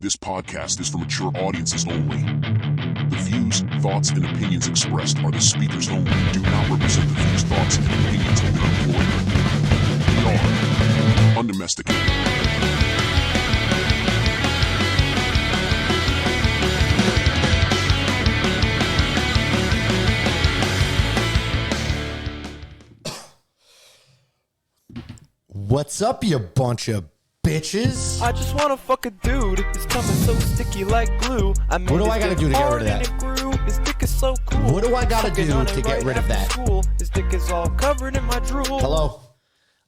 This podcast is for mature audiences only. The views, thoughts, and opinions expressed are the speakers only and do not represent the views, thoughts, and opinions of their employer. We are undomesticated. What's up, you bunch of bitches? I just wanna fuck a dude. His tongue is so sticky like glue. What do I gotta do to get rid of that? His dick is so cool. What do I gotta do to get rid of that? School. His dick is all covered in my drool. Hello?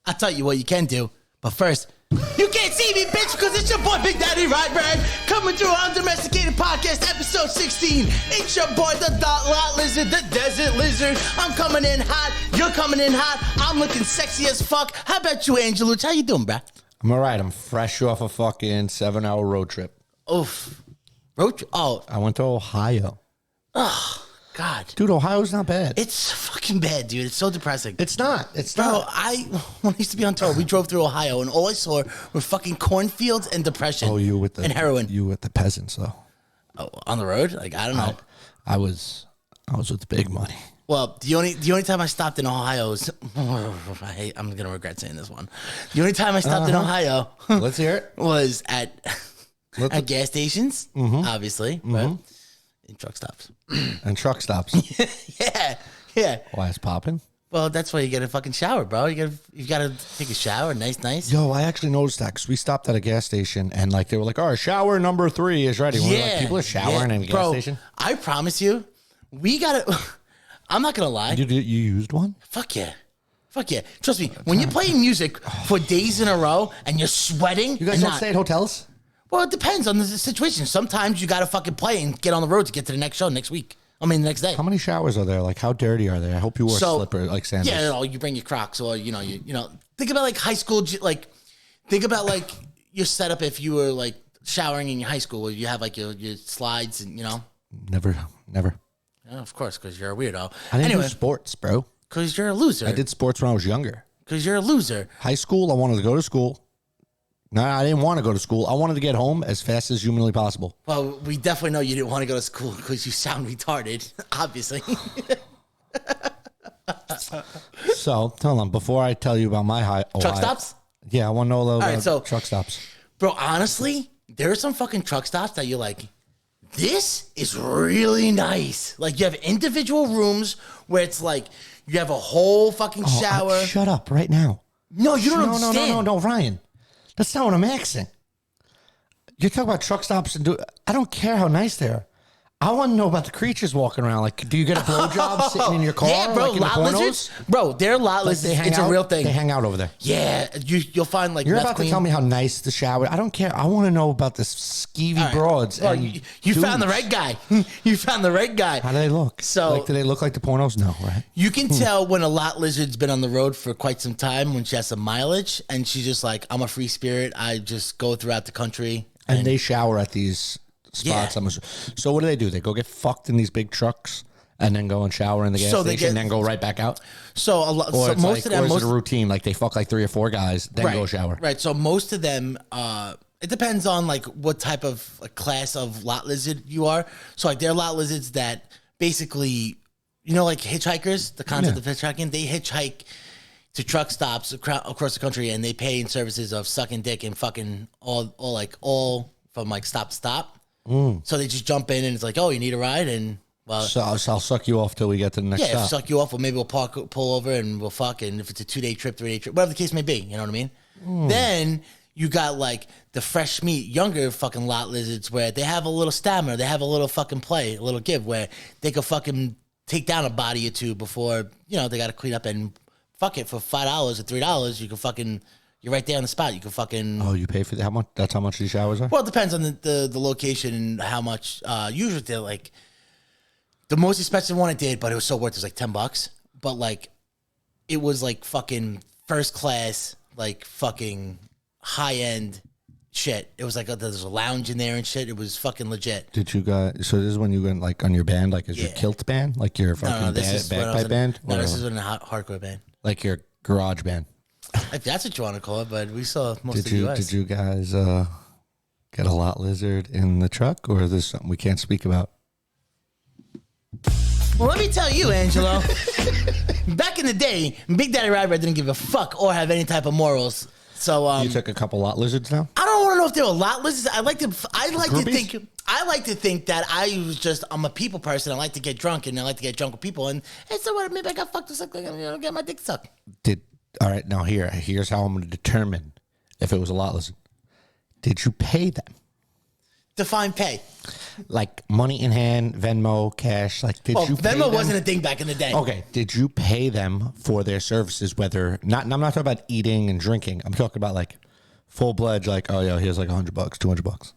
I'll tell you what you can do, but first, you can't see me, bitch, because it's your boy, Big Daddy Rydberg, coming through on Domesticated Podcast, episode 16. It's your boy, the lot lizard, the desert lizard. I'm coming in hot. You're coming in hot. I'm looking sexy as fuck. How about you, Angelucci? How you doing, bruh? I'm all right. I'm fresh off a fucking 7-hour road trip. Oof. Road trip? Oh. I went to Ohio. Oh, God. Dude, Ohio's not bad. It's fucking bad, dude. It's so depressing. It's not. It's Bro, not. when I used to be on tour, we drove through Ohio, and all I saw were fucking cornfields and depression. Oh, you with the and heroin. You with the peasants, though. Oh, on the road? Like, I don't know. I was with the big money. Well, the only time I stopped in Ohio was I'm gonna regret saying this one. The only time I stopped in Ohio Let's hear it. was at gas stations, obviously, but in truck stops. And truck stops. Yeah. Why, it's popping? Well, that's why you get a fucking shower, bro. You gotta take a shower, nice. Yo, I actually noticed that because we stopped at a gas station and like they were like, "All right, shower number 3 is ready." We're like, people are showering in a gas station. I promise you, we gotta. I'm not gonna lie. You used one? Fuck yeah. Trust me, when you're playing music for days in a row and you're sweating. You guys don't stay at hotels? Well, it depends on the situation. Sometimes you got to fucking play and get on the road to get to the next show next week. I mean, the next day. How many showers are there? Like, how dirty are they? I hope you wore slippers, like sandals. Yeah, you bring your Crocs or, you know, think about like high school, think about like your setup if you were like showering in your high school where you have like your slides and, you know. Never. Yeah, of course, because you're a weirdo. I didn't do sports, bro. Because you're a loser. I did sports when I was younger. Because you're a loser. High school, I wanted to go to school. No, I didn't want to go to school. I wanted to get home as fast as humanly possible. Well, we definitely know you didn't want to go to school because you sound retarded, obviously. So, hold on. Before I tell you about my Truck stops? Yeah, I want to know about so, truck stops. Bro, honestly, there are some fucking truck stops that you're like, this is really nice. Like, you have individual rooms where it's like, you have a whole fucking shower. Shut up right now. No, you don't understand. No, Ryan. That's not what I'm asking. You're talking about truck stops I don't care how nice they are. I want to know about the creatures walking around. Like, do you get a blowjob sitting in your car? Yeah, bro, like lot lizards. Bro, they're lot lizards. It's a real thing. They hang out over there. Yeah, you'll find like. You're about to tell me how nice the shower. I don't care. I want to know about the skeevy broads. Well, you found the right guy. You found the right guy. How do they look? So, like, do they look like the pornos? No, right? You can tell when a lot lizard's been on the road for quite some time when she has some mileage, and she's just like, I'm a free spirit. I just go throughout the country. And they shower at these spots. Yeah. So what do? They go get fucked in these big trucks and then go and shower in the gas station and then go right back out? So a lot. Or so it's most of them. Or is it a routine? Like they fuck like 3 or 4 guys, then go shower. Right. So most of them, it depends on like what type of class of lot lizard you are. So like there are lot lizards that basically, you know, like hitchhikers, the concept of hitchhiking, they hitchhike to truck stops across the country and they pay in services of sucking dick and fucking all from like stop to stop. So they just jump in and it's like, oh, you need a ride? And well, so I'll suck you off till we get to the next stop. Yeah, suck you off, or maybe we'll pull over and we'll fuck. And if it's a 2-day trip, 3-day trip, whatever the case may be, you know what I mean? Then you got like the fresh meat, younger fucking lot lizards where they have a little stamina, they have a little fucking play, a little give where they could fucking take down a body or two before, you know, they got to clean up and fuck it for $5 or $3. You can fucking. You're right there on the spot. You can fucking. Oh, you pay for that? How much? That's how much these showers are? Well, it depends on the location and how much. Usually, they're like the most expensive one I did, but it was so worth it. It was like $10. But like, it was like fucking first class, like fucking high end shit. It was like there's a lounge in there and shit. It was fucking legit. Did you guys? So this is when you went like on your band, like is your kilt band, like your fucking bagpipe band? No, this is in a hardcore band, like your garage band. If that's what you want to call it, but we saw most of the US. Did you guys get a lot lizard in the truck, or is this something we can't speak about? Well, let me tell you, Angelo. Back in the day, Big Daddy Ride Red didn't give a fuck or have any type of morals. So You took a couple lot lizards now? I don't want to know if they were lot lizards. I like to Groupies? think that I'm a people person. I like to get drunk and I like to get drunk with people. And so what? Maybe I got fucked or something. Get my dick sucked. All right, now here's how I'm going to determine if it was a lot lizard. Did you pay them? Define pay. Like money in hand, Venmo, cash. Like, did you pay Venmo them? wasn't a thing back in the day. Okay, did you pay them for their services? Whether not, I'm not talking about eating and drinking. I'm talking about like full blood. Like, oh yeah, here's like $100, $200.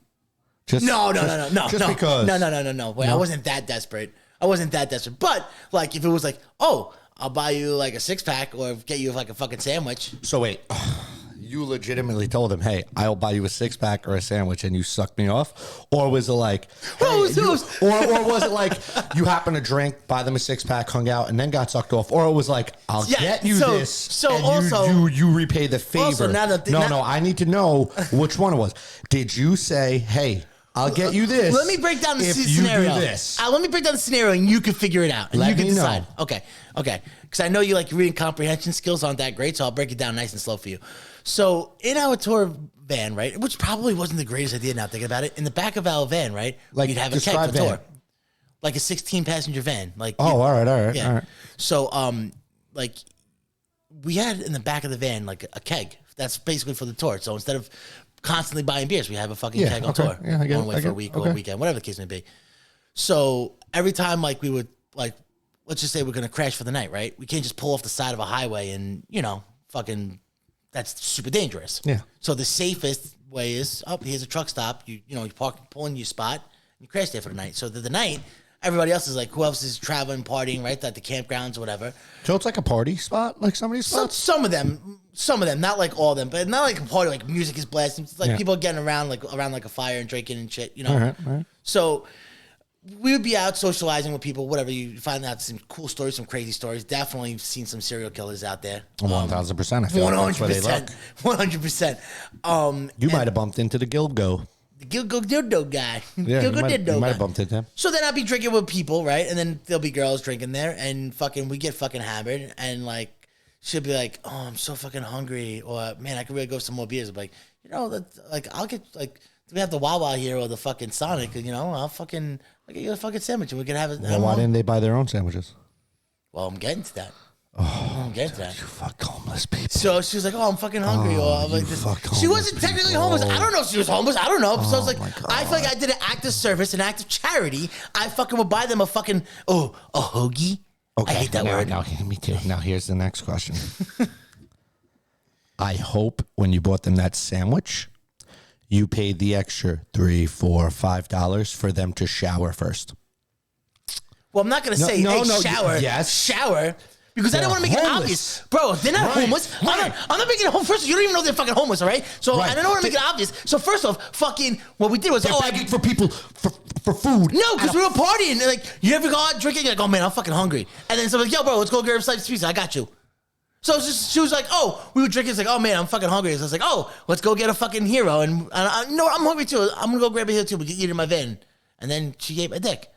Just No. Just because. No. Wait, I wasn't that desperate. But like, if it was like, oh, I'll buy you like a 6-pack or get you like a fucking sandwich. So wait, you legitimately told him, "Hey, I'll buy you a 6-pack or a sandwich," and you sucked me off, or was it like, hey, or was it like you happened to drink, buy them a 6-pack, hung out, and then got sucked off, or it was like, "I'll get you this," so and also you repay the favor. Also, No, I need to know which one it was. Did you say, "Hey, I'll get you this"? Let me break down the if scenario. You do this. Let me break down the scenario, and you can figure it out, and Let you can me know. decide. Okay. Because I know you like reading comprehension skills aren't that great, so I'll break it down nice and slow for you. So in our tour van, right, which probably wasn't the greatest idea now thinking about it, in the back of our van, right, Like, you'd have a keg describe for tour, van. like a 16-passenger van. Like, Oh, all right. yeah. So, like, we had in the back of the van like a keg. That's basically for the tour. So instead of constantly buying beers, we have a fucking keg on tour. Yeah, I get one it, way I for get a it. week or Okay. a weekend, whatever the case may be. So every time, like, we would like, let's just say we're gonna crash for the night, right? We can't just pull off the side of a highway and fucking. That's super dangerous. Yeah. So the safest way is, here's a truck stop. You park, pull in your spot, and you crash there for the night. So the night, everybody else is like, who else is traveling, partying, right? At the campgrounds or whatever. So it's like a party spot, like somebody's spot. Some of them, not like all of them, but not like a party. Like music is blasting. It's like people getting around like a fire and drinking and shit. All right. So we would be out socializing with people, whatever. You find out some cool stories, some crazy stories. Definitely seen some serial killers out there. 1,000%. I feel like that's where they look. 100%. You might have bumped into the Gilgo. The Gilgo Dildo guy. Yeah, Gilgo you Dildo might guy. have bumped into him. So then I'd be drinking with people, right? And then there'll be girls drinking there, and we get fucking hammered, and like she'll be like, "Oh, I'm so fucking hungry," or "Man, I could really go for some more beers." I'm like, I'll get like, do we have the Wawa here or the fucking Sonic? I'll get you a fucking sandwich, and we can have it. Well, why didn't they buy their own sandwiches? Well, I'm getting to that. You fuck homeless people. So she was like, "Oh, I'm fucking hungry," or I'm like, she wasn't technically homeless. I don't know if she was homeless. I don't know. So I was like, I feel like I did an act of service, an act of charity. I fucking would buy them a fucking a hoagie. Okay, I hate that word. Now, me too. Now, here's the next question. I hope when you bought them that sandwich, you paid the extra $3, $4, $5 for them to shower first. Well, I'm not gonna say shower. yes. Shower. Because I don't want to make it obvious. Bro, they're not homeless. Right. I'm not making it homeless. First, you don't even know they're fucking homeless, all right? So I don't want to make it obvious. So first off, fucking what we did was, Begging for people for food. No, because we were partying. And like, you ever go out drinking? You're like, oh man, I'm fucking hungry. And then someone's like, yo, bro, let's go grab some pizza. I got you. So she was like, oh, we were drinking. It's like, oh man, I'm fucking hungry. So I was like, oh, let's go get a fucking hero. And I'm hungry too. I'm gonna go grab a hero too. We can eat in my van. And then she gave a dick.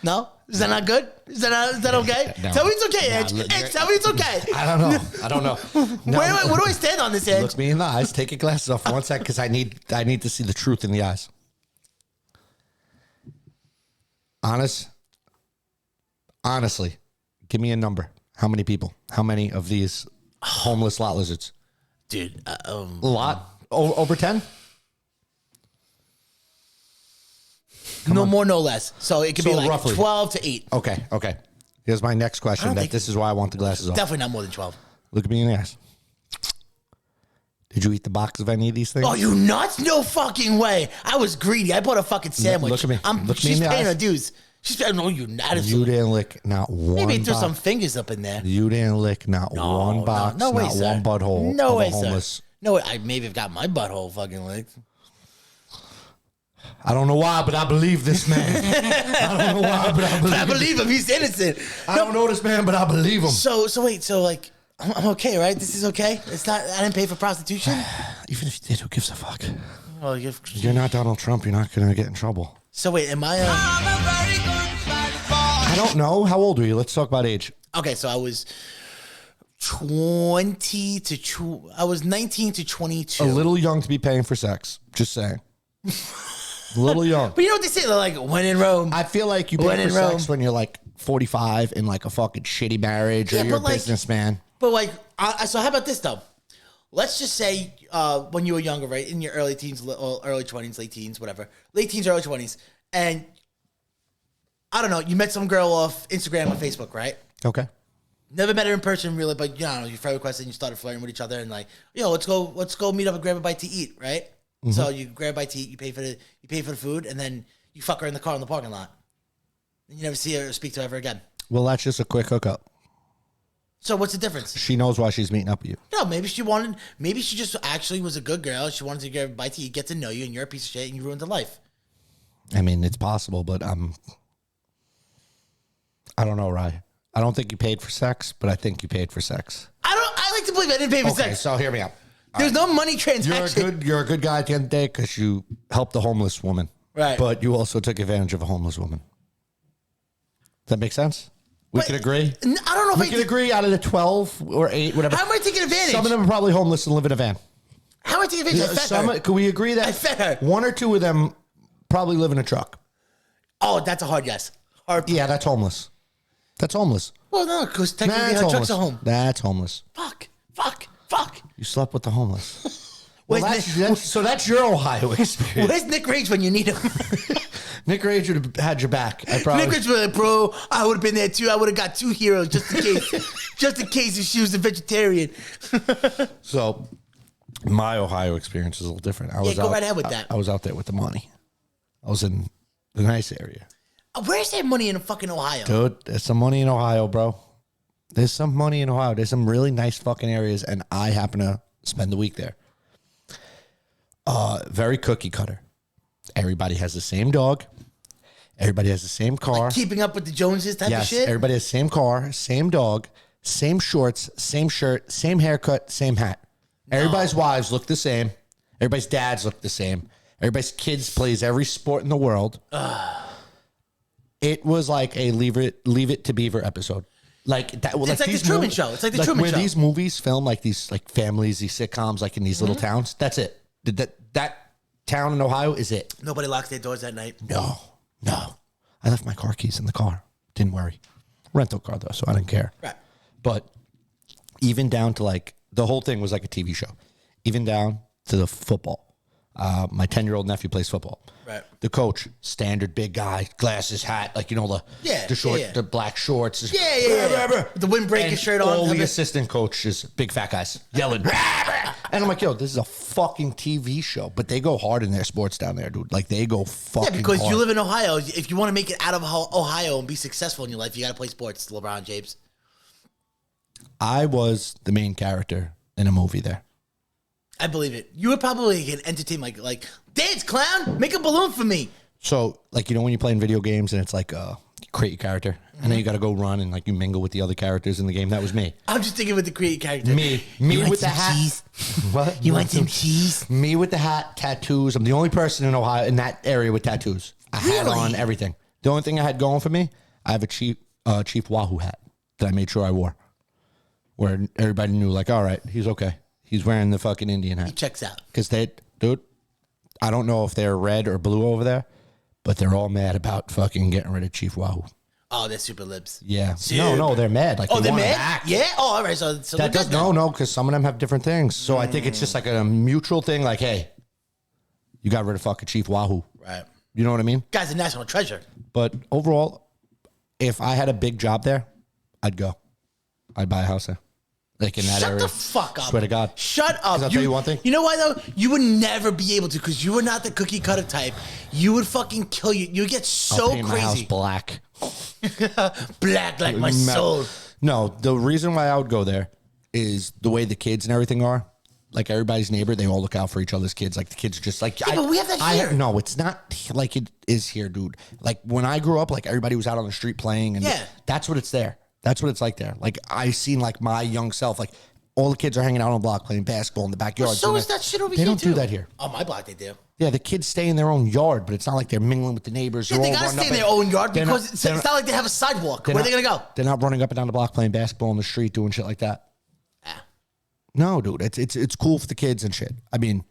No? Is that not good? Is that okay? No. Tell me it's okay, Edge. Tell me it's okay. I don't know. No. Wait, what do I stand on this, Edge? Look me in the eyes. Take your glasses off for 1 sec, because I need to see the truth in the eyes. Honestly, give me a number. How many people? How many of these homeless lot lizards? Dude, A lot? Over 10? No more, no less. So it could be like roughly 12 to 8. Okay. Here's my next question. This is why I want the glasses off. Definitely not more than 12. Look at me in the eyes. Did you eat the box of any of these things? Oh, you nuts? No fucking way. I was greedy. I bought a fucking sandwich. Look at me. She's paying her dues. She's paying. No, you not. You didn't lick not one. Maybe threw box. some fingers up in there. You didn't lick not one box, no way, not sir. one butthole. No of way, a homeless. sir. No way. I maybe have got my butthole fucking licked. I don't know why, but I believe this man. I don't know why, but I believe. I believe him. He's innocent. I don't know this man, but I believe him. So wait. So like, I'm okay, right? This is okay. It's not. I didn't pay for prostitution. Even if you did, who gives a fuck? Well, You're not Donald Trump. You're not gonna get in trouble. So wait, am I? I don't know. How old were you? Let's talk about age. Okay, so I was 19 to 22. A little young to be paying for sex. Just saying. A little young. But you know what they say? They're like, when in Rome. I feel like you When pay in for sex Rome. when you're like 45 in like a fucking shitty marriage, or Yeah, you're a but like- businessman. But like, so how about this though? Let's just say when you were younger, right, in your early teens, early 20s, late teens, whatever, late teens, early 20s, and I don't know, you met some girl off Instagram or Facebook, right? Okay. Never met her in person, really, but you know, you friend requested and you started flirting with each other, and like, yo, let's go meet up and grab a bite to eat, right? Mm-hmm. So you grab a bite to eat, you pay for the food, and then you fuck her in the car in the parking lot, and you never see her or speak to her ever again. Well, that's just a quick hookup. So what's the difference? She knows why she's meeting up with you. No, maybe she just actually was a good girl. She wanted to get a bite to eat, get to know you, and you're a piece of shit, and you ruined her life. I mean, it's possible, but I don't know, Rye. I don't think you paid for sex, but I think you paid for sex. I like to believe I didn't pay for Okay, sex. so hear me out. There's no money transaction. You're a good guy at the end of the day because you helped the homeless woman. Right. But you also took advantage of a homeless woman. Does that make sense? We can agree? I don't know if We can agree out of the 12 or 8, whatever. How am I taking advantage? Some of them are probably homeless and live in a van. How am I taking advantage? I fed her. Can we agree that I fed her. 1 or 2 of them probably live in a truck? Oh, that's a hard yes. Hard. Yeah, that's homeless. That's homeless. Well, no, because technically That's her truck's homeless. a home. That's homeless. Fuck. You slept with the homeless. Where's, Well, so that's your Ohio experience. Where's Nick Rage when you need him? Nick Rage would have had your back. I promise. Nick Rage was like, bro, I would have been there too. I would have got 2 heroes just in case. Just in case if she was a vegetarian. So my Ohio experience is a little different. I was go right ahead with that. I was out there with the money. I was in the nice area. Where's that money in fucking Ohio? Dude, there's some money in Ohio, bro. There's some money in Ohio. There's some really nice fucking areas, and I happen to spend the week there. Very cookie cutter. Everybody has the same dog. Everybody has the same car. Like keeping up with the Joneses type of shit? Everybody has the same car, same dog, same shorts, same shirt, same haircut, same hat. Everybody's wives look the same. Everybody's dads look the same. Everybody's kids plays every sport in the world. It was like a Leave It to Beaver episode. Like that. It's like the Truman Show. It's like the Truman when Show. these movies film like these like families, these sitcoms, like in these little towns. That's it. That town in Ohio is it. Nobody locks their doors at night. No. I left my car keys in the car. Didn't worry. Rental car though, so I didn't care. Right. But even down to like the whole thing was like a TV show. Even down to the football. My 10-year-old nephew plays football. Right. The coach, standard big guy, glasses, hat, like the short, the black shorts. Yeah. The windbreaker shirt on. All the assistant coaches, big fat guys, yelling. And I'm like, yo, this is a fucking TV show. But they go hard in their sports down there, dude. Like they go fucking because hard. you live in Ohio. If you want to make it out of Ohio and be successful in your life, you got to play sports. LeBron James. I was the main character in a movie there. I believe it. You would probably get entertained like dance clown, make a balloon for me. So like when you play in video games and it's like you create your character and then you got to go run and like you mingle with the other characters in the game. That was me. I'm just thinking with the create character. Me You want with the some hat. cheese? What? You want some cheese? Me with the hat, tattoos. I'm the only person in Ohio in that area with tattoos. I had Really? on everything. The only thing I had going for me, I have a Chief Wahoo hat that I made sure I wore, where everybody knew like, all right, he's okay. He's wearing the fucking Indian He hat. checks out. Because dude, I don't know if they're red or blue over there, but they're all mad about fucking getting rid of Chief Wahoo. Oh, they're super libs. Yeah. Super. No, they're mad. Like Oh, they they're wanna mad? act. Yeah? Oh, all right. So That they're does good then. because some of them have different things. So I think it's just like a mutual thing. Like, hey, you got rid of fucking Chief Wahoo. Right. You know what I mean? Guy's a national treasure. But overall, if I had a big job there, I'd go. I'd buy a house there, like in that Shut area. the fuck up. Swear to God. Shut up. I'll tell you one thing. You know why though? You would never be able to because you are not the cookie cutter type. You would fucking kill you. You would get I'll so paint my house crazy. black. Black like my soul. No, the reason why I would go there is the way the kids and everything are. Like everybody's neighbor, they all look out for each other's kids. Like the kids are just like, Yeah, but we have that here. No, it's not like it is here, dude. Like when I grew up, like everybody was out on the street playing, and Yeah. that's what it's there. That's what it's like there. Like I seen like my young self, like all the kids are hanging out on the block playing basketball in the backyard. Well, so is that shit over they here don't too. do that here. On my block, they do. Yeah, the kids stay in their own yard, but it's not like they're mingling with the neighbors. Yeah, they gotta stay in their own yard because it's not like they have a sidewalk. Where are they gonna go? They're not running up and down the block playing basketball in the street, doing shit like that. No, dude, it's cool for the kids and shit. I mean,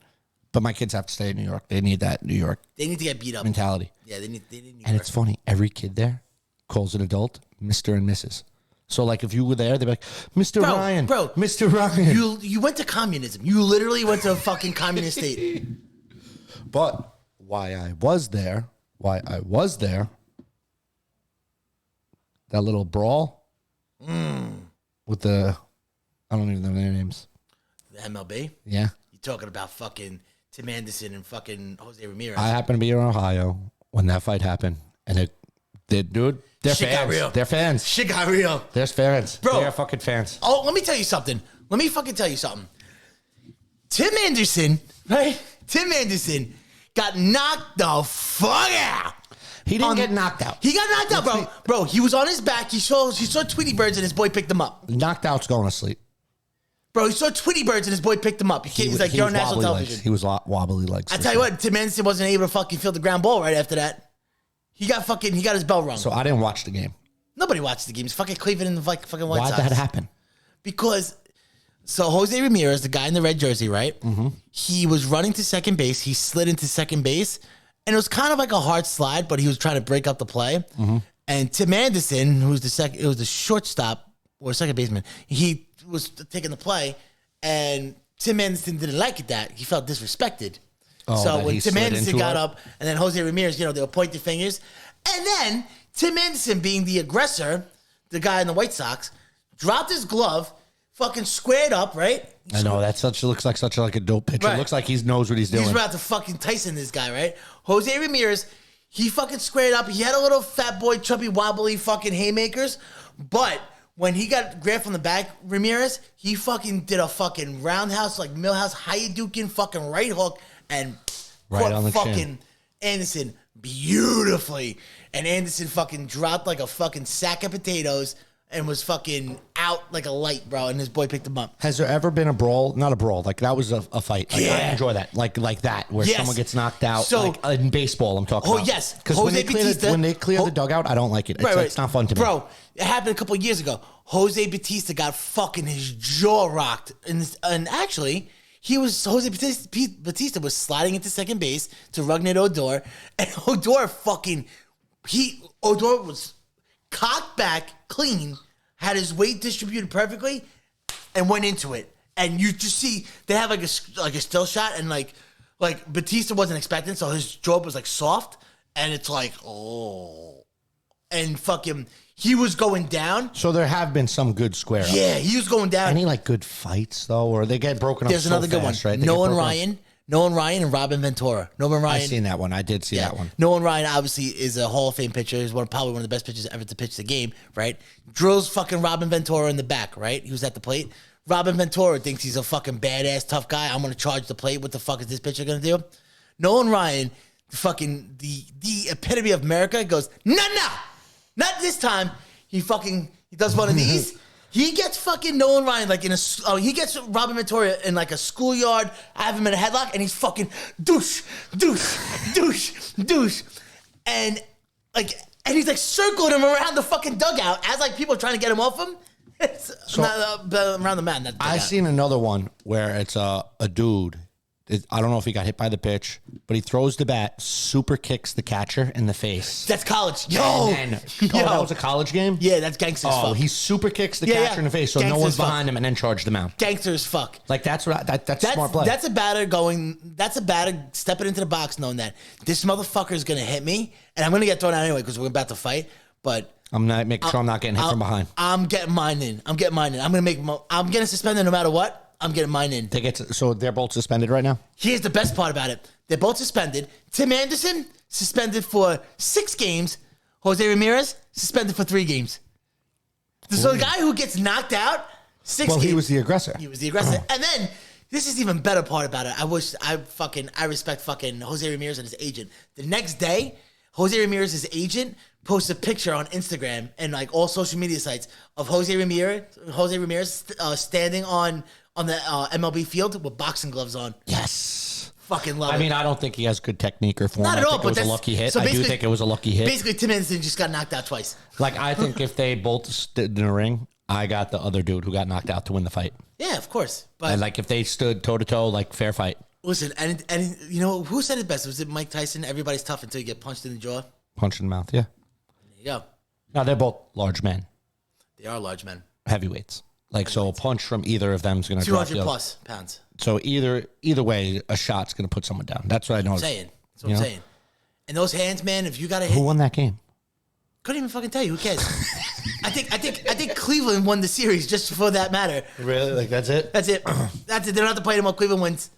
but my kids have to stay in New York. They need that New York. They need to get beat up mentality. Yeah, they need. And it's funny. Every kid there calls an adult Mr. and Mrs. So like if you were there, they'd be like, Mr. Ryan, Mr. Ryan. You went to communism. You literally went to a fucking communist state. But why I was there, that little brawl with the, I don't even know their names. The MLB? Yeah. You talking about fucking Tim Anderson and fucking Jose Ramirez? I happened to be in Ohio when that fight happened, and they're Shit fans. got real. They're fans. Shit got real. There's fans. Bro. They're fucking fans. Oh, let me tell you something. Tim Anderson, right? Tim Anderson got knocked the fuck out. He didn't get knocked out. He got knocked out, bro. Bro, he was on his back. He saw Tweety Birds and his boy picked him up. Knocked out's going to sleep. Bro, he saw Tweety Birds and his boy picked him up. He's like, you're on national television. Legs. He was wobbly legs. I tell you what, Tim Anderson wasn't able to fucking feel the ground ball right after that. He got his bell rung. So I didn't watch the game. Nobody watched the game. It's fucking Cleveland and the fucking White Sox. Why'd that happen? Because, so Jose Ramirez, the guy in the red jersey, right? Mm-hmm. He was running to second base. He slid into second base. And it was kind of like a hard slide, but he was trying to break up the play. Mm-hmm. And Tim Anderson, who's it was the shortstop or second baseman, he was taking the play. And Tim Anderson didn't like it that. He felt disrespected. Oh, so when Tim Anderson got up and then Jose Ramirez, they were pointing fingers. And then Tim Anderson, being the aggressor, the guy in the White Sox, dropped his glove, fucking squared up, right? I know, looks like such a dope pitcher. Right. Looks like he knows what he's doing. He's about to fucking Tyson this guy, right? Jose Ramirez, he fucking squared up. He had a little fat boy, chubby, wobbly fucking haymakers. But when he got grabbed from the back, Ramirez, he fucking did a fucking roundhouse, like Millhouse, Haydukin fucking right hook and right caught on the fucking chin. Anderson beautifully. And Anderson fucking dropped like a fucking sack of potatoes and was fucking out like a light, bro. And his boy picked him up. Has there ever been a brawl? Not a brawl. Like that was a fight. Like, Yeah. I enjoy that. Like that, where Yes. someone gets knocked out. So- like in baseball, I'm talking about. Oh, yes. Because when Jose Batista- they clear the dugout, I don't like it. It's not fun to me. Bro, it happened a couple of years ago. Jose Batista got fucking his jaw rocked. And actually, Jose Batista was sliding into second base to Rougned Odor. And Odor was cocked back, clean, had his weight distributed perfectly, and went into it. And you just see, they have like a still shot, and like Batista wasn't expecting, so his jaw was like soft, and it's like, oh. And fucking, he was going down. So there have been some good square ups. Yeah, he was going down. Any like good fights though, or they get broken up? There's another good one. fast, right? Nolan Ryan and Robin Ventura. Nolan Ryan. I seen that one. I did see that one. Nolan Ryan obviously is a Hall of Fame pitcher. He's probably one of the best pitchers ever to pitch the game, right? Drills fucking Robin Ventura in the back, right? He was at the plate. Robin Ventura thinks he's a fucking badass, tough guy. I'm going to charge the plate. What the fuck is this pitcher going to do? Nolan Ryan, fucking the epitome of America, goes, no, not this time. He does one of these. He gets fucking Nolan Ryan like he gets Robin Ventura in like a schoolyard. I have him in a headlock, and he's fucking douche, and he's like circling him around the fucking dugout as like people are trying to get him off him. It's not around the man. I seen another one where it's a dude. I don't know if he got hit by the pitch, but he throws the bat, super kicks the catcher in the face. That's college. That was a college game? Yeah, that's gangsters. Oh, fuck. he super kicks the catcher in the face, so no one's behind him, and then charged him out. Gangster as fuck. Like that's smart play. That's a batter stepping into the box knowing that this motherfucker is gonna hit me, and I'm gonna get thrown out anyway because we're about to fight. But I'm not making sure I'm not getting hit from behind. I'm getting mine in. I'm getting suspended no matter what. I'm getting mine in. So they're both suspended right now? Here's the best part about it. They're both suspended. Tim Anderson, suspended for 6 games. Jose Ramirez, suspended for 3 games. So the guy who gets knocked out, 6 games. Well, he was the aggressor. He was the aggressor. And then, this is even better part about it. I respect fucking Jose Ramirez and his agent. The next day, Jose Ramirez's agent posts a picture on Instagram and like all social media sites of Jose Ramirez standing on the MLB field with boxing gloves on. Yes. Fucking love it. I mean, I don't think he has good technique or form. Not at all, I think it was a lucky hit. so I do basically- think it was a lucky hit. Basically, Tim Anderson just got knocked out twice. Like, I think if they both stood in the ring, I got the other dude who got knocked out to win the fight. Yeah, of course. But And like, if they stood toe to toe, like fair fight. listen, and you know who said it best? Was it Mike Tyson? Everybody's tough until you get punched in the jaw. Punch in the mouth, yeah. There you go. Now they're both large men, They are large men. heavyweights. Like, so a punch from either of them is going to drop 200 you. plus pounds. So either way, a shot's going to put someone down. That's what I know. That's what I'm saying. And those hands, man, if you got to hit, Who won that game? couldn't even fucking tell you. Who cares? I think Cleveland won the series just for that matter. Really? Like, that's it? That's it. That's it. They don't have to play anymore. Cleveland wins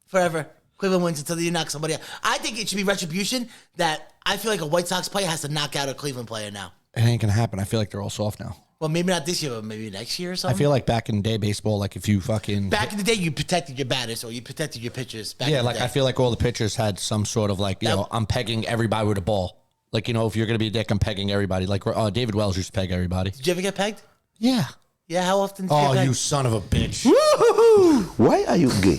forever. Cleveland wins until you knock somebody out. I think it should be retribution that I feel like a White Sox player has to knock out a Cleveland player now. It ain't going to happen. I feel like they're all soft now. Well, maybe not this year, but maybe next year or I something. feel like back in the day, baseball, like if you fucking... Back in the day, you protected your batters or you protected your pitchers. Back in the like day. I feel like all the pitchers had some sort of like, you know, I'm pegging everybody with a ball. Like, you know, if you're going to be a dick, I'm pegging everybody. Like David Wells used to peg everybody. Did you ever get pegged? Yeah. Yeah, how often did you Oh, get pegged? you son of a bitch. Why are you gay?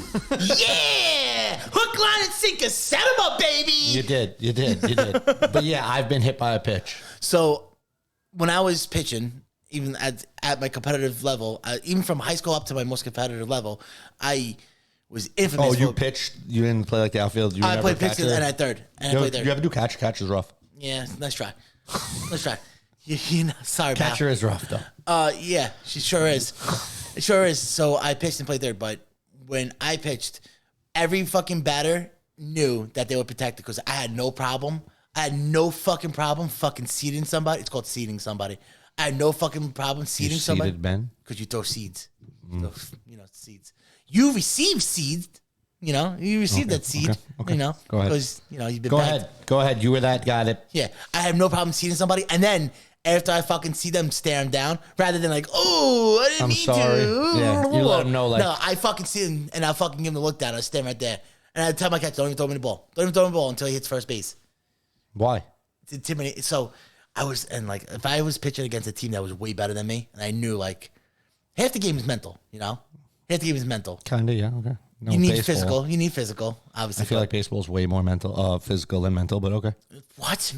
Yeah! Hook, line, and sinker. Set him up, baby! You did. But yeah, I've been hit by a pitch. So when I was pitching, even at my competitive level, even from high school up to my most competitive level, I was infamous. Oh, you for- pitched? You didn't play like the outfield? You were I never played a pitcher catcher? and I third. And I played third. You ever do catch? Catch is rough. Yeah, nice try. Nice try. You know, sorry, pal. Catcher is rough, though. Yeah, she sure is. It sure is. So I pitched and played third, but when I pitched, every fucking batter knew that they were protected because I had no problem. I had no fucking problem fucking seeding somebody. It's called seeding somebody. I had no fucking problem seeding somebody. seeded Ben? Because you throw seeds. So, seeds. You receive seeds. You receive that seed. okay. Go ahead. Because, you've been Go bagged. ahead. Go ahead. You were that guy that... Yeah, I have no problem seeing somebody, and then after I fucking see them staring down, rather than like, oh, I didn't I'm mean sorry. to. Yeah, you let them know, like- no, I fucking see him, and I fucking give him the look down. I stand right there, and I tell my catcher, don't even throw me the ball. Don't even throw me the ball until he hits first base. Why? It's intimidating. So I was, and like, if I was pitching against a team that was way better than me, and I knew like half the game is mental, Half the game is mental. Kind of, yeah. Okay. No, You need baseball. physical. You need physical, obviously. I feel like baseball is way more physical than mental, but okay. What?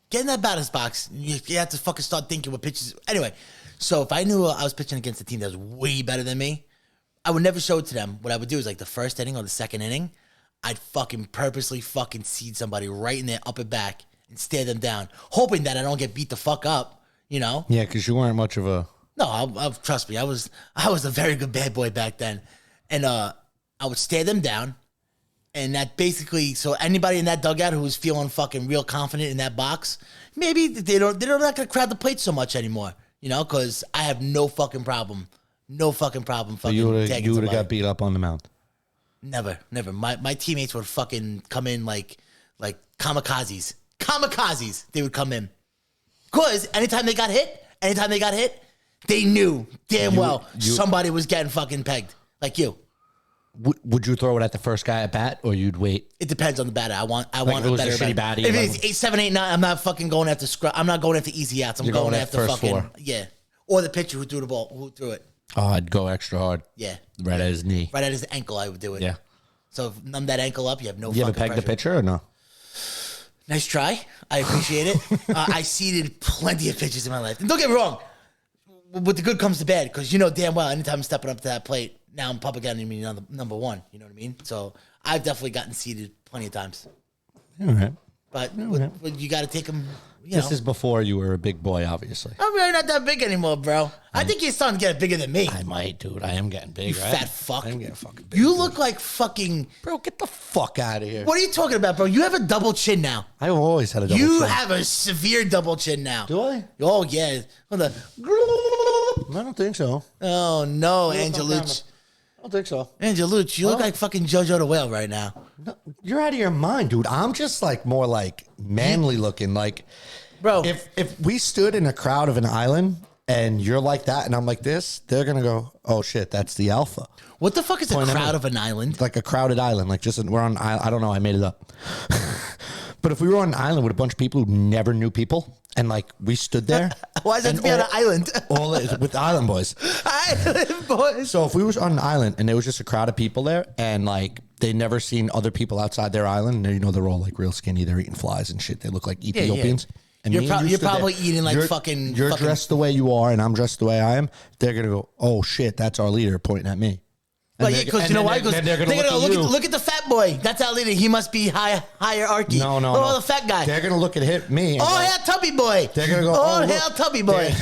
Get in that batter's box. You have to fucking start thinking what pitches. Anyway, so if I knew I was pitching against a team that was way better than me, I would never show it to them. What I would do is like the first inning or the second inning, I'd fucking purposely fucking seed somebody right in their upper back and stare them down, hoping that I don't get beat the fuck up, Yeah, because you weren't much of a... No, trust me, I was a very good bad boy back then. And I would stare them down. And that basically, so anybody in that dugout who was feeling fucking real confident in that box, maybe they're not gonna crowd the plate so much anymore, because I have no fucking problem fucking You would tagging have somebody. got beat up on the mound. Never. My teammates would fucking come in like kamikazes. Kamikazes, they would come in. Cause anytime they got hit, they knew damn well somebody was getting fucking pegged. Like you. Would you throw it at the first guy at bat, or you'd wait? It depends on the batter. I want if a it was a better shitty batter. batter, If you it's like- 8, 7, 8, 9, I'm not fucking going after scrub. I'm not going after easy outs. I'm You're going going after after first fucking four. yeah. Or the pitcher who threw the ball, who threw it. Oh, I'd go extra hard. Yeah, Right at his knee. right at his ankle. I would do it. Yeah. So if numb that ankle up, you have no. You ever fucking pegged the pressure. pitcher or no? Nice try. I appreciate it. I seeded plenty of pitches in my life. And don't get me wrong. With the good comes the bad, because damn well, anytime I'm stepping up to that plate, now I'm public enemy number one. You know what I mean? So I've definitely gotten seeded plenty of times. All right. But you got to take them. This is before you were a big boy, obviously. I'm really not that big anymore, bro. I think you're starting to get bigger than me. I might, dude. I am getting big, You right? fat fuck. I am getting fucking big. You look like fucking. Bro, get the fuck out of here. What are you talking about, bro? You have a double chin now. I've always had a double You chin. have a severe double chin now. Do I? Oh yeah. Hold on. I don't think so. Oh no, Angelucci. I don't think so. Angelucci, you look like fucking JoJo the Whale right now. No, you're out of your mind, dude. I'm just like more like manly looking. Like, Bro. if we stood in a crowd of an island and you're like that and I'm like this, they're gonna go, "Oh shit, that's the alpha." What the fuck is a Point at crowd me. of an island? Like a crowded island. Like just we're on. I don't know. I made it up. But if we were on an island with a bunch of people who never knew people, and like we stood there, Why does it have to be on an island? all with island boys. Island boys. So if we was on an island and there was just a crowd of people there, and like they never seen other people outside their island, and you know they're all like real skinny, they're eating flies and shit. They look like Ethiopians. And You're, me and you you're stood probably there. eating like You're- fucking. You're fucking, dressed the way you are, and I'm dressed the way I am. They're gonna go, oh shit, that's our leader pointing at me. But And yeah, they're- because and you know then why? they're- Because they're gonna look at you. look at the fat boy. That's our leader. He must be hierarchy. No, Oh, the fat guy. They're gonna look at me. And Oh, go, hail tubby boy. They're gonna go. Oh, look, hail tubby boy.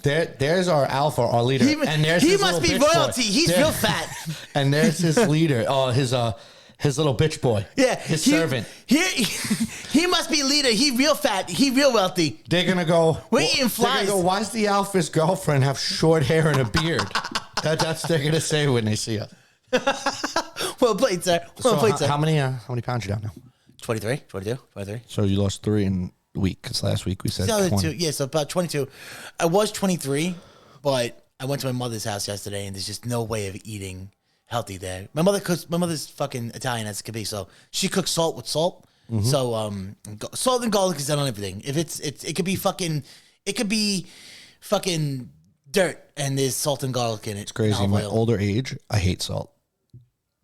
there's our alpha, our leader, and there's he his must little be bitch royalty. boy. He's There- real fat. And there's his leader. Oh, his little bitch boy. Yeah, his servant. He must be leader. He real fat. He real wealthy. They're gonna go. We're eating They're flies. gonna go. Why does the alpha's girlfriend have short hair and a beard? That's they're gonna say when they see us. Well played, sir. Well So played, sir. how many pounds you down now? 23, 22, 23. So you lost 3 in a week because last week we said The other 20. two, yeah, so about 22. I was 23, but I went to my mother's house yesterday, and there's just no way of eating healthy there. My mother's fucking Italian as it could be, so she cooks salt with salt. Mm-hmm. So salt and garlic is done on everything. If it could be fucking dirt, and there's salt and garlic in it. It's crazy. In my older age, I hate salt.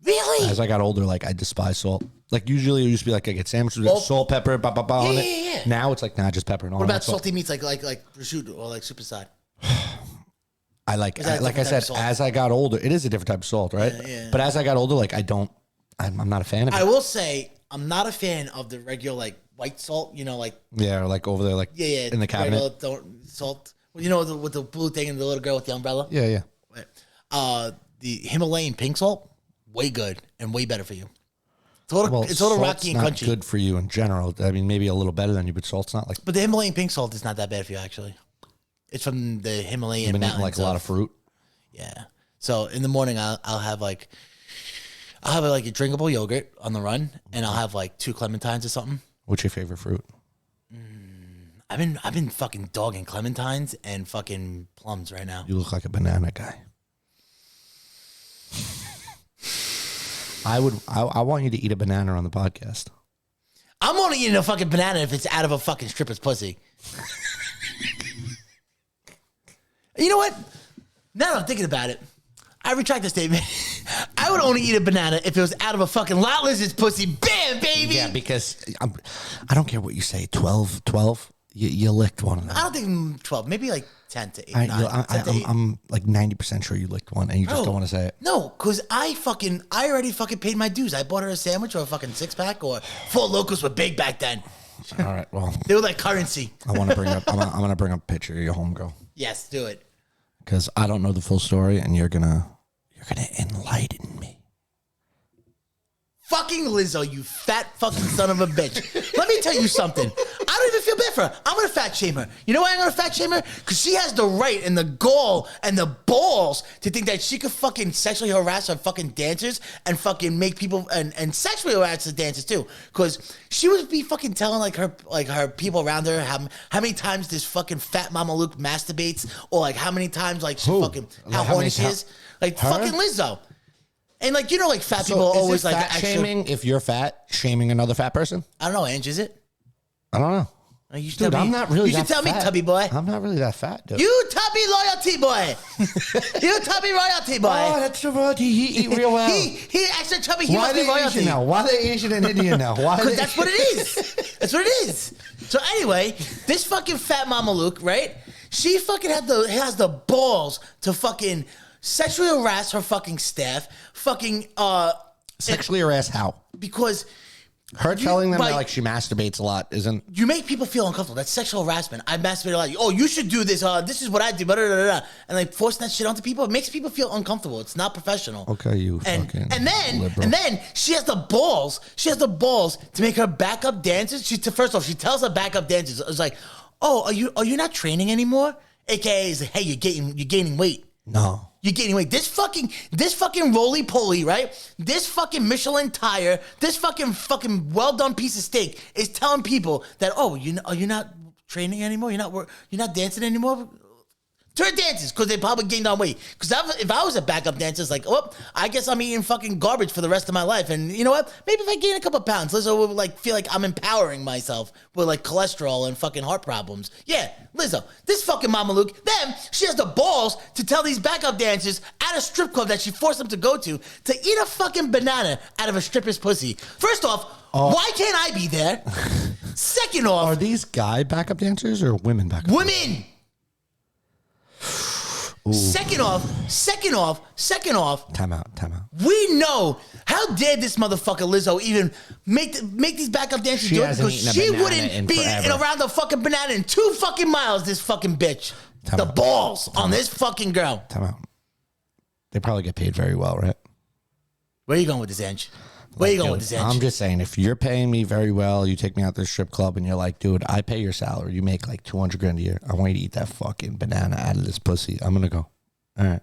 Really? As I got older, like I despise salt. Like usually it used to be like I get sandwiches with salt, pepper, ba ba ba on it. Yeah. Now it's like nah, just pepper and all. What about that salt. salty meats like prosciutto or like super side? I like that a like I different type said, of salt? as I got older, it is a different type of salt, right? Yeah. But as I got older, like I'm not a fan of it. I will say I'm not a fan of the regular like white salt. You know, like Yeah, or like over there, like yeah, in the cabinet. regular salt. Well, you know, with the blue thing and the little girl with the umbrella. Yeah. The Himalayan pink salt, way good and way better for you. It's a little Salt's rocky and not crunchy. good for you in general. I mean, maybe a little better than you, but salt's not like But the Himalayan pink salt is not that bad for you, actually. It's from the Himalayan you've been eating mountains. like a lot of fruit. Yeah. So in the morning, I'll have like a drinkable yogurt on the run, and I'll have like 2 clementines or something. What's your favorite fruit? I've been fucking dogging clementines and fucking plums right now. You look like a banana guy. I want you to eat a banana on the podcast. I'm only eating a fucking banana if it's out of a fucking stripper's pussy. You know what? Now that I'm thinking about it, I retract the statement. I would only eat a banana if it was out of a fucking lot lizard's pussy. Bam, baby! Yeah, because I don't care what you say. 12. You licked one of them. I don't think 12, maybe like 10 to 8. I'm like 90% sure you licked one, and you just don't want to say it. No, because I already fucking paid my dues. I bought her a sandwich or a fucking 6-pack or 4 locals were big back then. All right, well, They were like currency. I want to bring up. I'm gonna bring up a picture of your homegirl Yes, do it. because I don't know the full story, and you're gonna enlighten me. Fucking Lizzo, you fat fucking son of a bitch. Let me tell you something. I don't even feel bad for her. I'm going to fat shame her. You know why I'm going to fat shame her? Because she has the right and the gall and the balls to think that she could fucking sexually harass her fucking dancers and fucking make people and sexually harass the dancers too. Because she would be fucking telling like her people around her how many times this fucking fat Mama Luke masturbates, or like how many times like she Who? fucking how How horny many she ti- is. Like Her? fucking Lizzo. And like, you know, like fat So people is always it like fat extra- shaming if you're fat, shaming another fat person? I don't know, Ange, is it? I don't know. You should Dude, tell me, I'm not really. You should that tell fat. me, tubby boy. I'm not really that fat, dude. You tubby loyalty boy. You tubby royalty boy. Oh, that's the word. He eat real well. he extra chubby. He Why must are be they royalty. Asian now? Why are they Asian and Indian now? Why? Because that's what it is. That's what it is. So anyway, this fucking fat Mama Luke, right? She fucking has the balls to fucking sexually harass her fucking staff. Fucking Sexually harass how? because Her telling them by- that like she masturbates a lot isn't. you make people feel uncomfortable. That's sexual harassment. I masturbate a lot. Oh, you should do this. This is what I do. Blah, blah, blah, blah. And like forcing that shit onto people, it makes people feel uncomfortable. It's not professional. Okay, you fucking and liberal. then she has the balls. She has the balls to make her backup dancers. First off, she tells her backup dancers, "It's like, oh, are you not training anymore?" AKA is like, hey, you're gaining weight. No. You're gaining weight. This fucking roly-poly, right? This fucking Michelin tire, this fucking well-done piece of steak is telling people that, oh, are you not training anymore? You're not dancing anymore? to her dances because they probably gained on weight. Because if I was a backup dancer, it's like, oh, I guess I'm eating fucking garbage for the rest of my life. And you know what? Maybe if I gain a couple pounds, Lizzo would like feel like I'm empowering myself with like cholesterol and fucking heart problems. Yeah, Lizzo, this fucking Mama Luke. Then she has the balls to tell these backup dancers at a strip club that she forced them to go to eat a fucking banana out of a stripper's pussy. First off, why can't I be there? Second off, Are these guy backup dancers or women backup? women. Ooh. Second off. Time out. We know how dare this motherfucker Lizzo even make these backup dancers She do it hasn't because eaten a she banana wouldn't in be forever. in around the fucking banana in 2 fucking miles. This fucking bitch, Time the out. balls on this fucking girl. Time out. They probably get paid very well, right? Where you going with this, Ange? Where you going with this, Ange? I'm just saying, if you're paying me very well, you take me out to the strip club and you're like, dude, I pay your salary. You make like $200,000 a year. I want you to eat that fucking banana out of this pussy. I'm going to go. All right.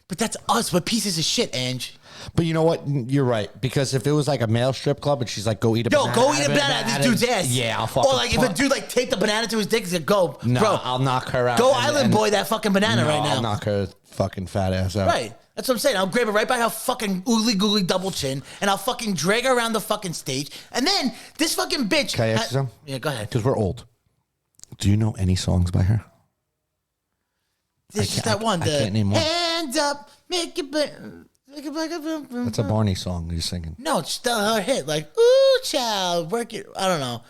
But that's us. We're pieces of shit, Ange. But you know what? You're right. Because if it was like a male strip club and she's like, go eat a banana. Go eat a banana at this dude's ass. Yeah, I'll fucking. Or like if a dude like take the banana to his dick and say, go, No, bro, I'll knock her out. go Island Boy that fucking banana right now. I'll knock her fucking fat ass out. Right. That's what I'm saying. I'll grab her right by her fucking oogly googly double chin and I'll fucking drag her around the fucking stage. And then this fucking bitch. Can I ask you something? Yeah, go ahead. Because we're old. Do you know any songs by her? This is that one. I can't name one. Hands up, make it back. That's a Barney song you're singing. No, it's still her hit. Like, ooh, child, work it. I don't know.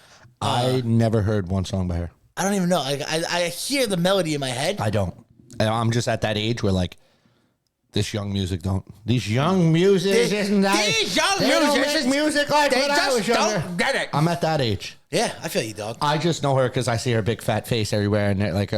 I never heard one song by her. I don't even know. I hear the melody in my head. I don't. And I'm just at that age where like this young music don't. These young music isn't that. These young they don't musicians, make music like they when I just was younger. don't get it. I'm at that age. Yeah, I feel you, dog. I just know her because I see her big fat face everywhere and like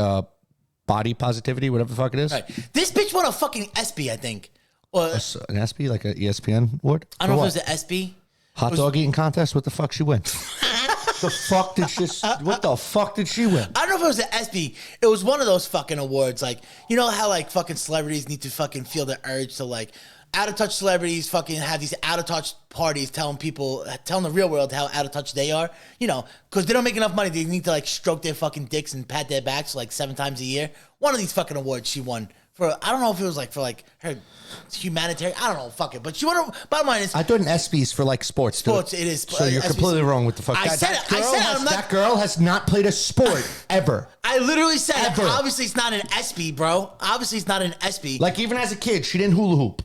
body positivity, whatever the fuck it is. Right. This bitch won a fucking ESPY, I think. Or An ESPY, like an ESPN award. I don't know if it was an ESPY. Hot dog eating contest. What the fuck she win? The fuck did she? What the fuck did she win? I don't know if it was an ESPY. It was one of those fucking awards. Like, you know how like fucking celebrities need to fucking feel the urge to like out of touch celebrities fucking have these out of touch parties telling the real world how out of touch they are. You know, because they don't make enough money. They need to like stroke their fucking dicks and pat their backs like 7 times a year. One of these fucking awards she won. I don't know if it was like for like her humanitarian. I don't know, fuck it. But she won. Bottom line is, I thought an ESPYs for like sports. Dude. Sports, it is. So you're ESPYs. completely wrong with the fuck. That girl has not played a sport ever. I literally said, Ever. obviously it's not an ESPY, bro. Obviously it's not an ESPY. Like even as a kid, she didn't hula hoop.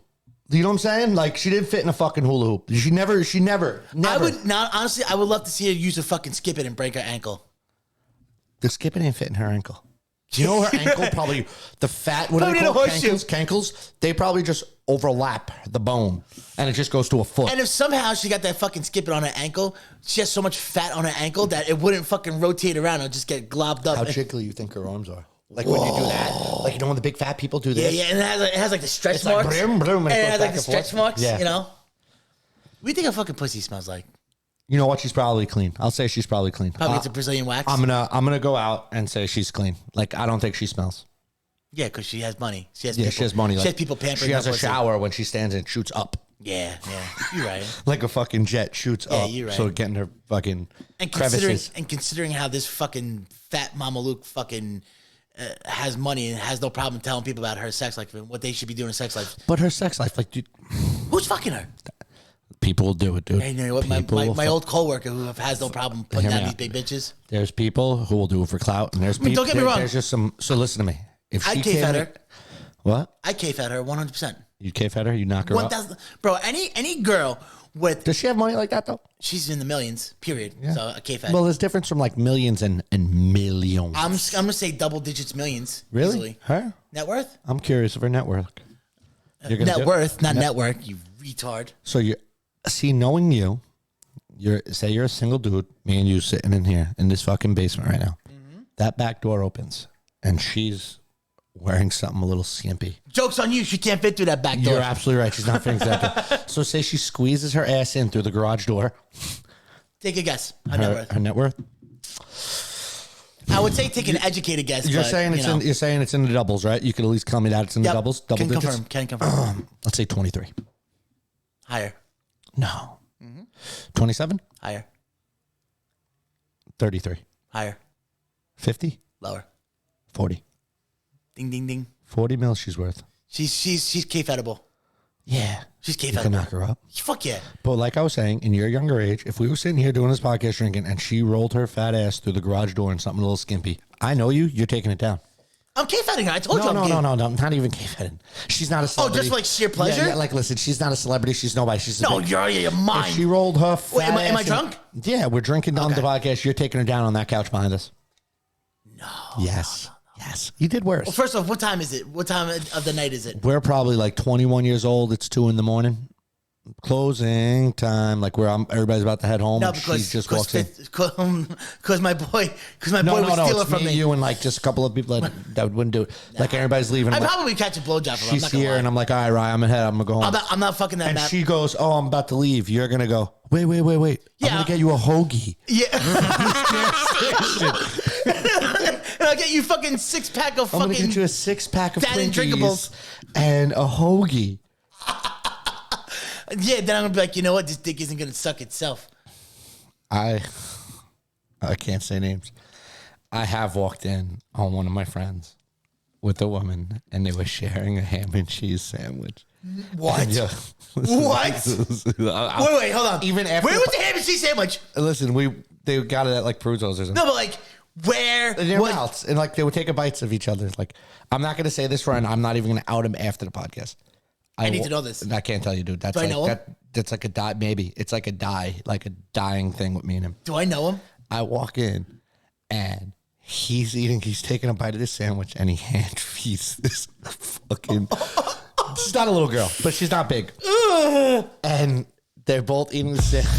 You know what I'm saying? Like she didn't fit in a fucking hula hoop. She never. I would not honestly. I would love to see her use a fucking skip it and break her ankle. The skipping didn't fit in her ankle. Do you know her ankle probably the fat? What do they call it? Cankles. They probably just overlap the bone, and it just goes to a foot. And if somehow she got that fucking skip it on her ankle, she has so much fat on her ankle that it wouldn't fucking rotate around. It'll just get globbed up. How jiggly you think her arms are? Like when you do that, like you know when the big fat people do Yeah, this. yeah, and it has like the stretch It's like marks. brum, brum, and it goes has back like the and stretch forth. marks. Yeah. You know. What do you think a fucking pussy smells like? You know what? She's probably clean. I'll say she's probably clean. Probably it's a Brazilian wax. I'm gonna go out and say she's clean. Like I don't think she smells. Yeah, because she has money. She has Yeah, people, she has money. She Like, has people pampering. She has her a pussy. shower when she stands and shoots up. Yeah, you're right. Like a fucking jet shoots Yeah, up. you're right. So getting her fucking And crevices. considering how this fucking fat Mama Luke fucking has money and has no problem telling people about her sex life and what they should be doing in sex life. But her sex life, like, dude, Who's fucking her? people will do it, dude. Hey, you know what? My old coworker who has no problem putting Hear down me these big bitches. There's people who will do it for clout, and there's mean, people. don't get me wrong. There's just some. So listen to me. If I'd she cave came at in- her. What? I cave at her 100%. You cave at her? You knock her up? 1,000. Bro, any girl with Does she have money like that though? she's in the millions. Period. So a cave at. Well, there's difference from like millions and millions. I'm gonna say double digits millions. Really? Easily. Her? Net worth? I'm curious of her net worth. You're gonna do Net it? worth, not network. You retard. So you see, knowing you, say you're a single dude, me and you sitting in here in this fucking basement right now. Mm-hmm. That back door opens, and she's wearing something a little skimpy. Joke's on you. She can't fit through that back door. You're absolutely right. She's not fitting through that door. So say she squeezes her ass in through the garage door. Take a guess. Her net worth. Her net worth. I would say take an educated guess. You're but, saying you it's know. you're saying it's in the doubles, right? You could at least tell me that it's in the Yep. doubles, double Can digits. confirm. Can confirm. Let's say 23. Higher. No. 27. Higher. 33. Higher. 50. Lower. 40. Ding, ding, ding. 40 mil she's worth. She's kayfadeable. Yeah. She's You can kayfadeable. knock her up. Fuck yeah. But like I was saying, in your younger age, if we were sitting here doing this podcast drinking and she rolled her fat ass through the garage door in something a little skimpy, I know you're taking it down. I'm kayfadding her. I told you. No, not even kayfadding. She's not a celebrity. Oh, just like sheer pleasure? Yeah, like listen, she's not a celebrity. She's nobody. She's No, you're out of your mind. If she rolled her fat Wait, am I ass drunk? Yeah, we're drinking on the podcast. You're taking her down on that couch behind us. No. Yes. Yes. You did worse. Well, first off, what time is it? What time of the night is it? We're probably like 21 years old. It's 2 a.m. Closing time, like where everybody's about to head home. No, and because she just walks in. Because my boy was No, stealing it's from me, me. you, and like just a couple of people that wouldn't do it. Like everybody's leaving. I I'm like, probably catch a blowjob from her. I'm she's not gonna here, lie. and I'm like, all right, Ryan, I'm ahead. I'm gonna go home. I'm not fucking that And map. she goes, "Oh, I'm about to leave. You're gonna go. Wait. Yeah. I'm gonna get you a hoagie." Yeah. And I'll get you fucking 6-pack of I'm gonna fucking. get you a 6-pack of Dad and Twinkies drinkables. and a hoagie. Yeah, then I'm gonna be like, you know what? This dick isn't gonna suck itself. I can't say names. I have walked in on one of my friends with a woman, and they were sharing a ham and cheese sandwich. What? And, yeah, What? Wait, hold on. Even after where was the ham and cheese sandwich? Listen, they got it at like Pruzos or something. No, but like, where? In their what- mouths, and like they would take a bites of each other. Like, I'm not gonna say this friend. I'm not even gonna out him after the podcast. I need to know this. I can't tell you, dude. That's Do I like know him? that's like a die. Maybe it's like a dying thing with me and him. Do I know him? I walk in, and he's taking a bite of this sandwich, and he hand feeds this fucking. She's not a little girl, but she's not big. And they're both eating the sandwich.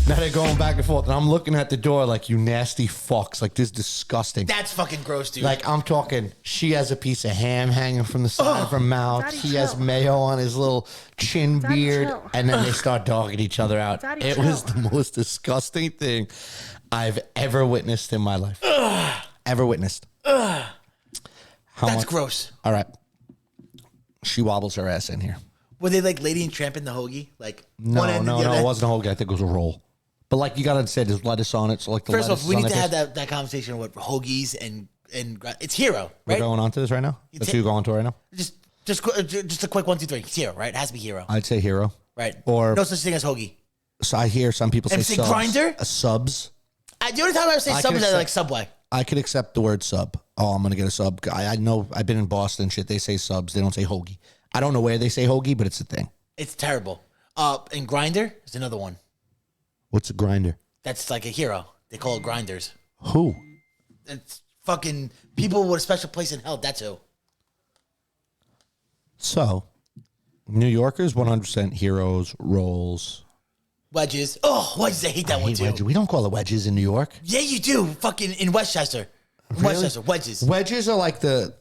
Now they're going back and forth, and I'm looking at the door like, you nasty fucks. Like, this is disgusting. That's fucking gross, dude. Like, I'm talking, she has a piece of ham hanging from the side of her mouth. Daddy, He has chill. mayo on his little chin Daddy, beard. chill. And then they start dogging each other out. Daddy, It chill. was the most disgusting thing I've ever witnessed in my life. Ever witnessed. How That's much? gross. All right. She wobbles her ass in here. Were they like Lady and Tramp in the hoagie? Like No, one end and the no, other? it wasn't a whole guy. I think it was a roll. But like, you got to understand, there's lettuce on it. So like the First lettuce off, we is need on to it. have that conversation with hoagies and it's Hero, We're right? going on to this right now? That's who you're going to right now? Just a quick 1, 2, 3. It's Hero, right? It has to be Hero, I'd say Hero. right? Or no such thing as hoagie. so I hear some people say MC subs. Grinder? Subs. The only time I ever say I sub can is at accept- like Subway. I could accept the word sub. Oh, I'm gonna get a sub. I know. I've been in Boston. Shit, they say subs. They don't say hoagie. I don't know where they say hoagie, but it's a thing. It's terrible. And Grinder is another one. What's a grinder? That's like a Hero. They call it grinders. Who? It's fucking people with a special place in hell. That's who. So, New Yorkers, 100% heroes, rolls. Wedges. Oh, wedges. I hate that I one hate too. wedges. We don't call it wedges in New York. Yeah, you do. Fucking in Westchester. In Westchester, wedges. Wedges are like the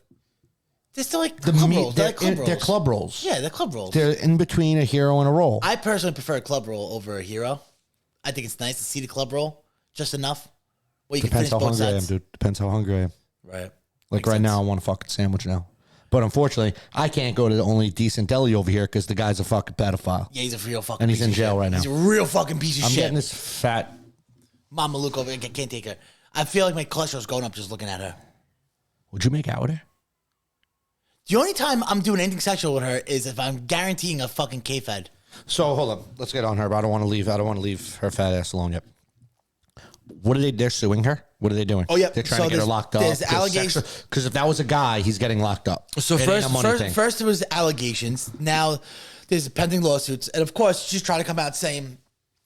They're still like club meat. rolls. They're like club rolls. They're club rolls. Yeah, they're club rolls. They're in between a hero and a roll. I personally prefer a club roll over a Hero. I think it's nice to see the club roll just enough. Well, you Depends can how finish both hungry I am, sides. dude. Depends how hungry I am. Right. Like Makes right sense. now, I want a fucking sandwich now. But unfortunately, I can't go to the only decent deli over here because the guy's a fucking pedophile. Yeah, he's a real fucking And he's piece in of jail shit. right now. He's a real fucking piece of I'm shit. getting this fat. Mama Luke over here. I can't take her. I feel like my cholesterol's going up just looking at her. Would you make out with her? The only time I'm doing anything sexual with her is if I'm guaranteeing a fucking K-Fed. So hold on, let's get on her. But I don't want to leave. I don't want to leave her fat ass alone yet. What are they? They're suing her. What are they doing? Oh, yeah. They're trying So to get her there's- locked up. there's allegations- Because if that was a guy, he's getting locked up. So It ain't a money thing. first there was allegations. Now there's pending lawsuits, and of course she's trying to come out saying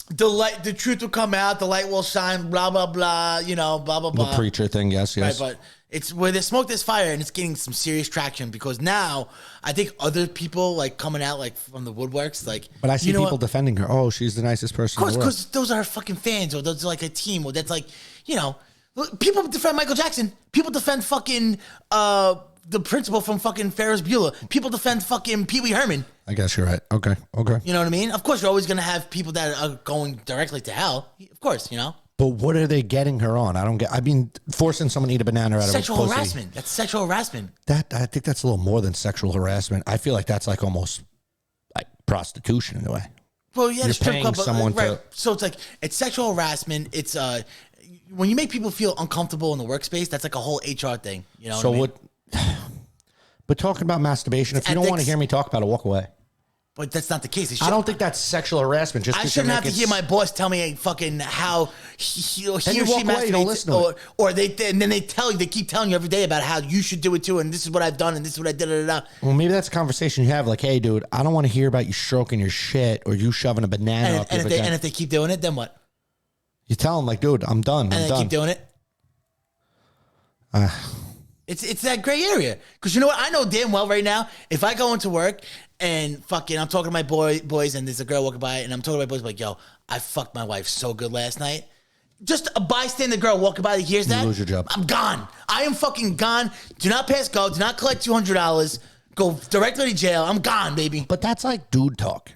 the truth will come out, the light will shine, blah blah blah. You know, blah blah the blah. preacher thing, yes, Right, yes. but it's where there's smoke, there's fire, and it's getting some serious traction because now I think other people like coming out like from the woodworks, like. But I see you know people what? defending her. Oh, she's the nicest person Of in course, the world. because those are her fucking fans, or those are like a team, or that's like, you know, people defend Michael Jackson. People defend fucking the principal from fucking Ferris Bueller. People defend fucking Pee Wee Herman. I guess you're right. Okay, okay. You know what I mean? Of course, you're always gonna have people that are going directly to hell. Of course, you know. But what are they getting her on? I don't get. I mean, forcing someone to eat a banana out of Sexual a pussy. harassment. That's sexual harassment. That I think that's a little more than sexual harassment. I feel like that's like almost like prostitution in a way. Well, yeah, You're the strip paying club, but, someone right. to- So it's like it's sexual harassment. It's when you make people feel uncomfortable in the workspace. That's like a whole HR thing. You know. So what? I mean? what? But talking about masturbation, if you don't want to ethics. hear me talk about it, walk away. But that's not the case. I don't think that's sexual harassment. Just I 'cause shouldn't you're have to making hear my boss tell me fucking how he or Then you she walk away, you don't masturbates, listen to it. or and then they keep telling you every day about how you should do it too, and this is what I've done, and this is what I did. Well, maybe that's a conversation you have. Like, hey, dude, I don't want to hear about you stroking your shit or you shoving a banana up your vagina. And if they keep doing it, then what? You tell them, like, dude, I'm done. And I'm they done. keep doing it. It's that gray area, because you know what? I know damn well right now, if I go into work and fucking I'm talking to my boys and there's a girl walking by and I'm talking to my boys like, yo, I fucked my wife so good last night. Just a bystander girl walking by that hears that, lose your job. I'm gone. I am fucking gone. Do not pass go. Do not collect $200. Go directly to jail. I'm gone, baby. But that's like dude talk.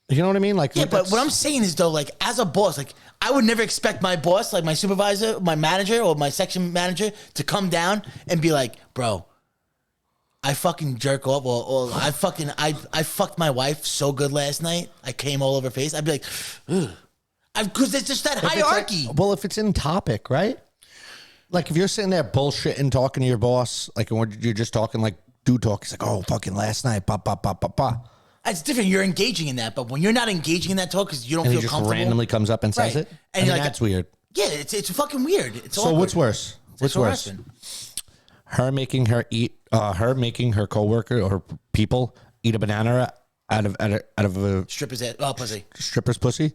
You know what I mean? Like, Yeah, but what I'm saying is though, like as a boss, like I would never expect my boss, like my supervisor, my manager, or my section manager to come down and be like, bro, I fucking jerk off, or I fucked my wife so good last night. I came all over her face. I'd be like, ugh. Because it's just that If it's hierarchy. like, well, if it's in topic, right? Like if you're sitting there bullshitting, talking to your boss, like when you're just talking like dude talk, it's like, oh, fucking last night, pa pa pa pa pa. It's different. You're engaging in that, but when you're not engaging in that talk because you don't And feel he just comfortable, randomly comes up and says Right. it. And I mean, you're like- that's weird. yeah, it's fucking weird. It's So awkward. what's worse? What's Sexual worse? harassment. Her making her coworker or people eat a banana out of a Strippers at pussy. stripper's pussy,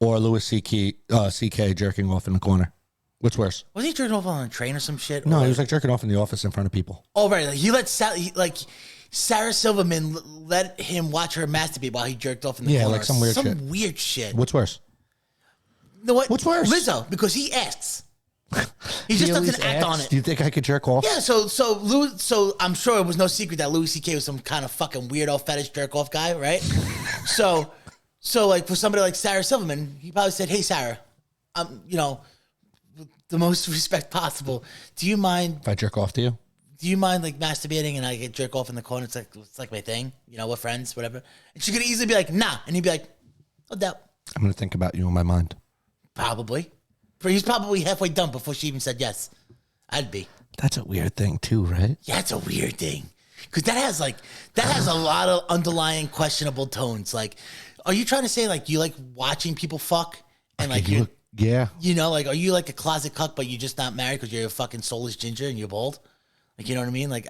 or Louis CK jerking off in the corner. What's worse? Was he jerking off on a train or some shit? No, Or- he was like jerking off in the office in front of people. Oh, right. Like he let Sarah Silverman let him watch her masturbate while he jerked off in the Yeah, corner. like some weird shit. Weird shit. What's worse? You know what? What's worse? Lizzo, because he asks. He Do just you at doesn't least act ask, on it. Do you think I could jerk off? Yeah, so I'm sure it was no secret that Louis C.K. was some kind of fucking weirdo fetish jerk off guy, right? so like for somebody like Sarah Silverman, he probably said, "Hey Sarah, with the most respect possible, do you mind If I jerk off to you? like masturbating and I get jerk off in the corner? It's like my thing, we're friends, whatever." And she could easily be like, "Nah," and he'd be like, "No doubt." I'm going to think about you in my mind. Probably. But he's probably halfway done before she even said yes. I'd be. That's a weird thing too, right? Yeah, it's a weird thing. Because that has a lot of underlying questionable tones. Like, are you trying to say like you like watching people fuck? And like you Yeah. like are you like a closet cuck but you're just not married because you're a fucking soulless ginger and you're bald? Like, you know what I mean? Like,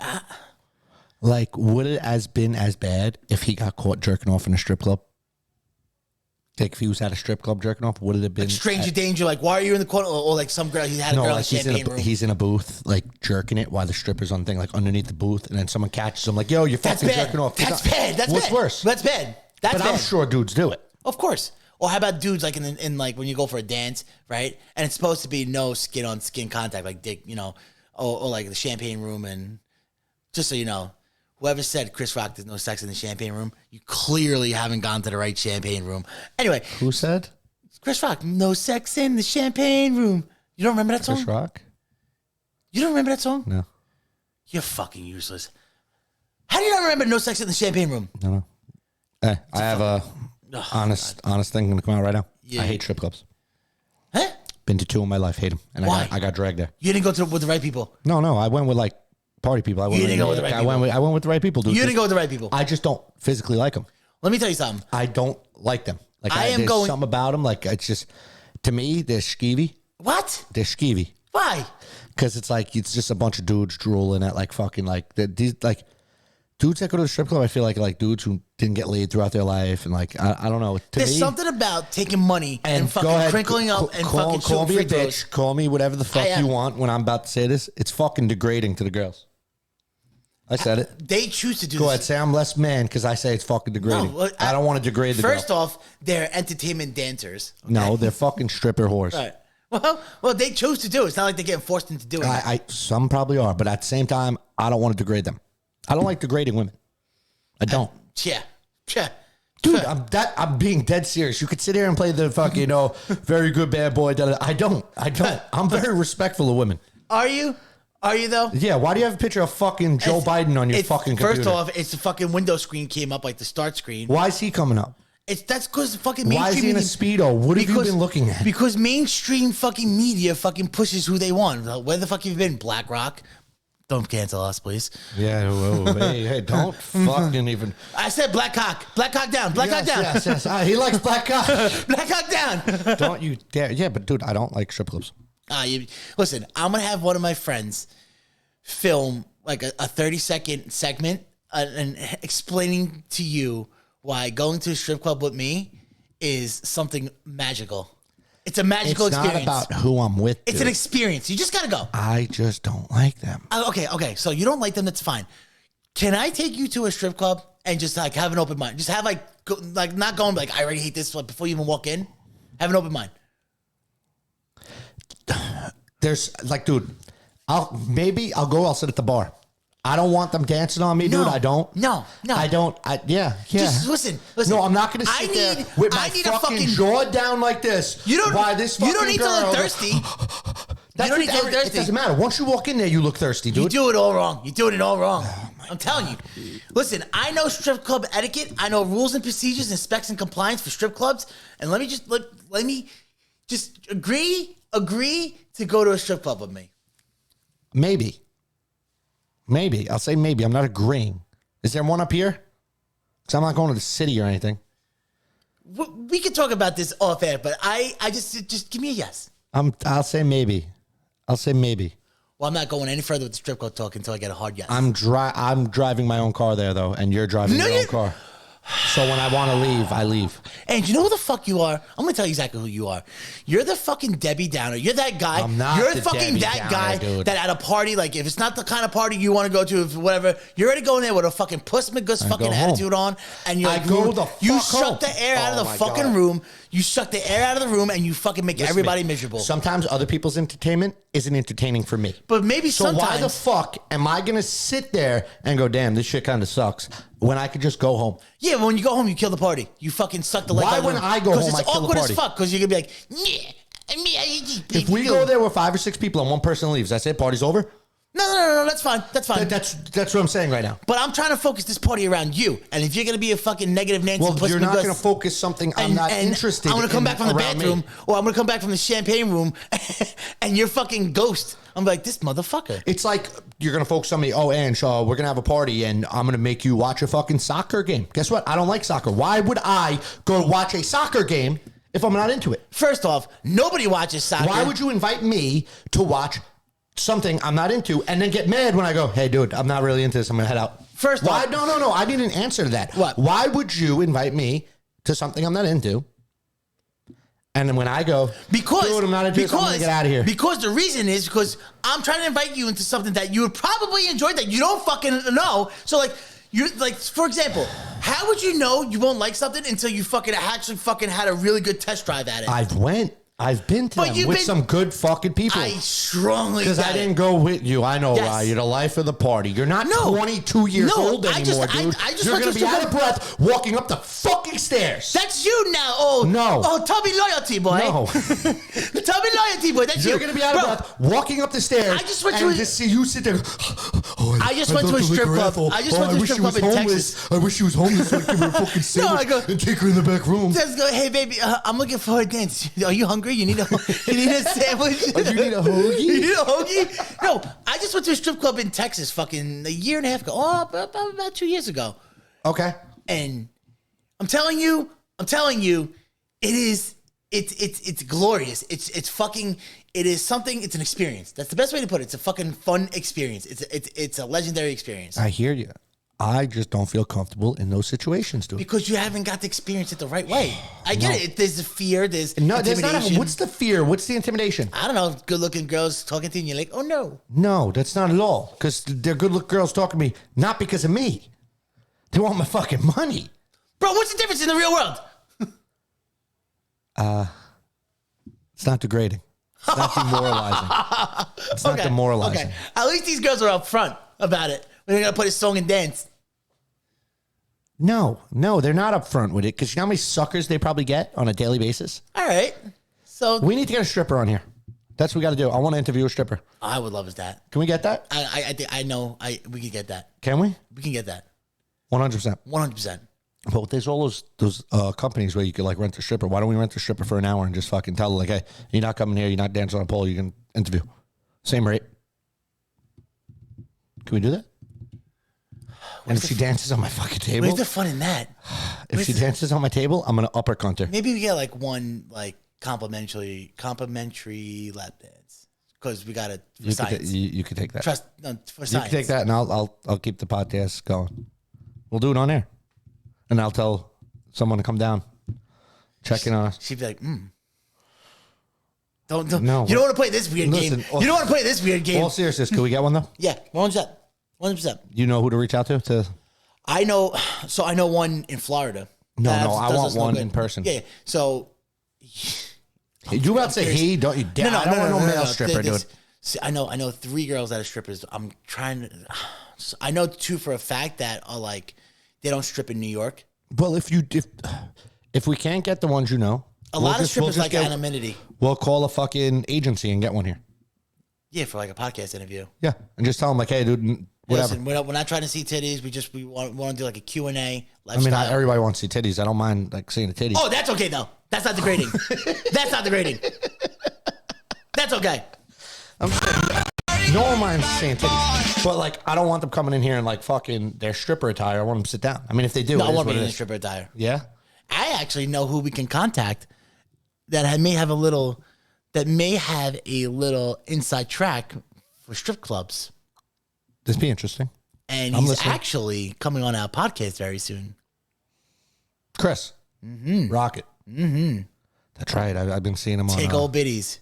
Like, would it has been as bad if he got caught jerking off in a strip club? Like, if he was at a strip club jerking off, would it have been stranger danger, like why are you in the corner? Or like some girl, he had a girl like in the champagne room. he's in a booth, like jerking it while the stripper's on the thing, like underneath the booth, and then someone catches him, like, yo, you're That's fucking bad. jerking off. That's bad. That's What's bad. worse? That's bad. That's But bad. I'm sure dudes do it. Of course. Or how about dudes like in like when you go for a dance, right? And it's supposed to be no skin on skin contact, like dick, or like the champagne room. And just so you know, whoever said Chris Rock there's no sex in the champagne room, you clearly haven't gone to the right champagne room. Anyway, Who said? Chris Rock, no sex in the champagne room. You don't remember that song? Chris Rock? You don't remember that song? No. You're fucking useless. How do you not remember no sex in the champagne room? No. Hey, I have a honest thing going to come out right now. Yeah. I hate strip clubs. Huh? Been to 2 in my life. Hate them. And Why? I got dragged there. You didn't go with the right people. No. I went with like party people. I went You didn't go with the right I went with the right people, dude. You didn't go with the right people. I just don't physically like them. Let me tell you something. I don't like them. Like there's something about them. Like it's just, to me, they're skeevy. What? They're skeevy. Why? Because it's like, it's just a bunch of dudes drooling at like fucking like, these like dudes that go to the strip club, I feel like dudes who didn't get laid throughout their life. And like, I don't know. To There's me, something about taking money and go fucking ahead, crinkling up and fucking call shooting me a free bitch. throws. Call me whatever the fuck I am. you want when I'm about to say this. It's fucking degrading to the girls. I said it. They choose to do Go this. ahead, say I'm less man because I say it's fucking degrading. No, well, I don't want to degrade the First girl. off, they're entertainment dancers. No, they're fucking stripper whores. Right. Well, they chose to do it. It's not like they're getting forced into doing it. Some probably are, but at the same time, I don't want to degrade them. I don't like degrading women. I don't. Yeah. Dude, I'm being dead serious. You could sit here and play the fucking, very good bad boy. I don't. I'm very respectful of women. Are you? Are you though? Yeah, why do you have a picture of fucking Joe Biden on your fucking computer? First off, it's the fucking window screen came up, like the start screen. Why is he coming up? That's because fucking mainstream Why is he in a media- Speedo? What have you been looking at? Because mainstream fucking media fucking pushes who they want. Where the fuck have you been? BlackRock, Don't cancel us, please. Yeah, whoa, hey, don't fucking even. I said black cock. Black cock down. Black cock down. Yes. He likes black cock. Black cock down. Don't you dare. Yeah, but dude, I don't like strip clubs. Listen, I'm going to have one of my friends film like a 30-second segment and explaining to you why going to a strip club with me is something magical. It's a magical experience. It's not about who I'm with. It's an experience. You just got to go. I just don't like them. Okay. So you don't like them. That's fine. Can I take you to a strip club and just like have an open mind? Just have not going like, I already hate this before you even walk in. Have an open mind. There's like, dude, I'll go. I'll sit at the bar. I don't want them dancing on me, dude. I don't. No. I don't. Yeah. Just listen. No, I'm not going to sit there with my fucking jaw down like this. You don't. Why this fucking You don't need girl, to look thirsty. You don't need to look thirsty. It doesn't matter. Once you walk in there, you look thirsty, dude. You do it all wrong. You're doing it all wrong. I'm telling you. Listen, I know strip club etiquette. I know rules and procedures and specs and compliance for strip clubs. And let me just agree to go to a strip club with me. Maybe. I'll say maybe. I'm not agreeing. Is there one up here? Because I'm not going to the city or anything. We can talk about this off air, but I just give me a yes. I'll say maybe. Well, I'm not going any further with the strip club talk until I get a hard yes. I'm driving my own car there, though, and you're driving your own car. So when I want to leave, I leave. And you know who the fuck you are? I'm going to tell you exactly who you are. You're the fucking Debbie Downer. You're that guy. I'm not You're the fucking Debbie that Downer, guy dude. that at a party, like if it's not the kind of party you want to go to, if whatever, you're already going there with a fucking Puss McGuss fucking attitude on. And you're like, you suck the air out of the fucking room. You suck the air out of the room and you fucking make everybody miserable. Sometimes other people's entertainment isn't entertaining for me. But maybe sometimes. So why the fuck am I going to sit there and go, damn, this shit kind of sucks, when I could just go home? Yeah, but when you go home, you kill the party. You fucking suck the life out of the room. Why when I go home, I kill the party? Because it's awkward as fuck. Because you're going to be like, if we go there with 5 or 6 people and one person leaves, that's it, party's over? No, that's fine. That's fine. That's what I'm saying right now. But I'm trying to focus this party around you. And if you're going to be a fucking negative Nancy, well, you're not going to focus something I'm not interested in. I'm going to come back from the bathroom, or I'm going to come back from the champagne room, and you're fucking ghost. I'm like, this motherfucker. It's like you're going to focus on me. Oh, Ange, we're going to have a party, and I'm going to make you watch a fucking soccer game. Guess what? I don't like soccer. Why would I go watch a soccer game if I'm not into it? First off, nobody watches soccer. Why would you invite me to watch something I'm not into and then get mad when I go, hey, dude, I'm not really into this. I'm going to head out. First off. No. I need an answer to that. What? Why would you invite me to something I'm not into? And then when I go, dude, I'm not into this, I'm going to get out of here. Because the reason is because I'm trying to invite you into something that you would probably enjoy that you don't fucking know. So like, you like, for example, how would you know you won't like something until you fucking actually fucking had a really good test drive at it? I've been to them with some good fucking people. I strongly because I didn't go with you. I know, yes. You're the life of the party. You're not 22 years old anymore, dude. You're going to be out of breath walking up the fucking stairs. That's you now. Oh, no. Oh, tell me loyalty, boy. No. Tell me loyalty, boy. That's You're going to be out of breath walking up the stairs. I just went to just see you sit there. I just went to a strip club. I just went to a strip club in Texas. I wish she was homeless so I could give her a fucking sandwich and take her in the back room. Just go, hey, baby, I'm looking for a dance. Are you hungry? You need a sandwich? Oh, you need a hoagie? You need a hoagie? No, I just went to a strip club in Texas fucking a year and a half ago. Oh, about 2 years ago. Okay. And I'm telling you, it's glorious. It is something, it's an experience. That's the best way to put it. It's a fucking fun experience. It's a legendary experience. I hear you. I just don't feel comfortable in those situations, dude. Because you haven't got to experience it the right way. I get it. There's the fear. There's intimidation. What's the fear? What's the intimidation? I don't know. Good-looking girls talking to you, and you're like, oh, no. No, that's not at all. Because they're good-looking girls talking to me, not because of me. They want my fucking money. Bro, what's the difference in the real world? It's not degrading. It's not demoralizing. It's not demoralizing. Okay. At least these girls are up front about it. When they're going to play a song and dance. No, they're not up front with it because you know how many suckers they probably get on a daily basis? All right. So we need to get a stripper on here. That's what we got to do. I want to interview a stripper. I would love that. Can we get that? I know we can get that. Can we? We can get that. 100%. 100%. But there's all those companies where you could like rent a stripper. Why don't we rent a stripper for an hour and just fucking tell her like, hey, you're not coming here, you're not dancing on a pole, you can interview. Same rate. Can we do that? And if she dances on my fucking table, Where's the fun in that? if she dances on my table, I'm gonna uppercut her. Maybe we get like one like complimentary lap dance because we got it for science. You could take that. For You science. can take that, and I'll keep the podcast going. We'll do it on air, and I'll tell someone to come down, check in on us. She'd be like, Don't. No. You don't want to play this weird Listen, game. You don't want to play this weird game. All seriousness, could we get one though? Yeah, 100%. 100%. You know who to reach out to? I know. So I know one in Florida. No, That I does want us no one good. in person. Yeah. So. You about to say he? Don't you dare? I don't want no male stripper, dude. See, I know 3 girls that are strippers. I'm trying to. I know 2 for a fact that are like they don't strip in New York. Well, if we can't get the ones you know, A lot of strippers like anonymity. We'll call a fucking agency and get one here. Yeah, for like a podcast interview. Yeah, and just tell them like, hey, dude, whatever. Listen, we're not trying to see titties. We want to do like a Q&A. I Lifestyle. mean, everybody wants to see titties. I don't mind like seeing a titty. Oh, that's okay though. That's not degrading. That's not degrading. That's okay. No one minds seeing titties, but like, I don't want them coming in here and like fucking their stripper attire. I want them to sit down. I mean, if they do, No, I it is want what to be it in a is. stripper attire. Yeah. I actually know who we can contact that may have a little inside track for strip clubs. This be interesting. And I'm he's listening. actually coming on our podcast very soon. Chris. Rocket. That's right. I've been seeing him on. Take old biddies.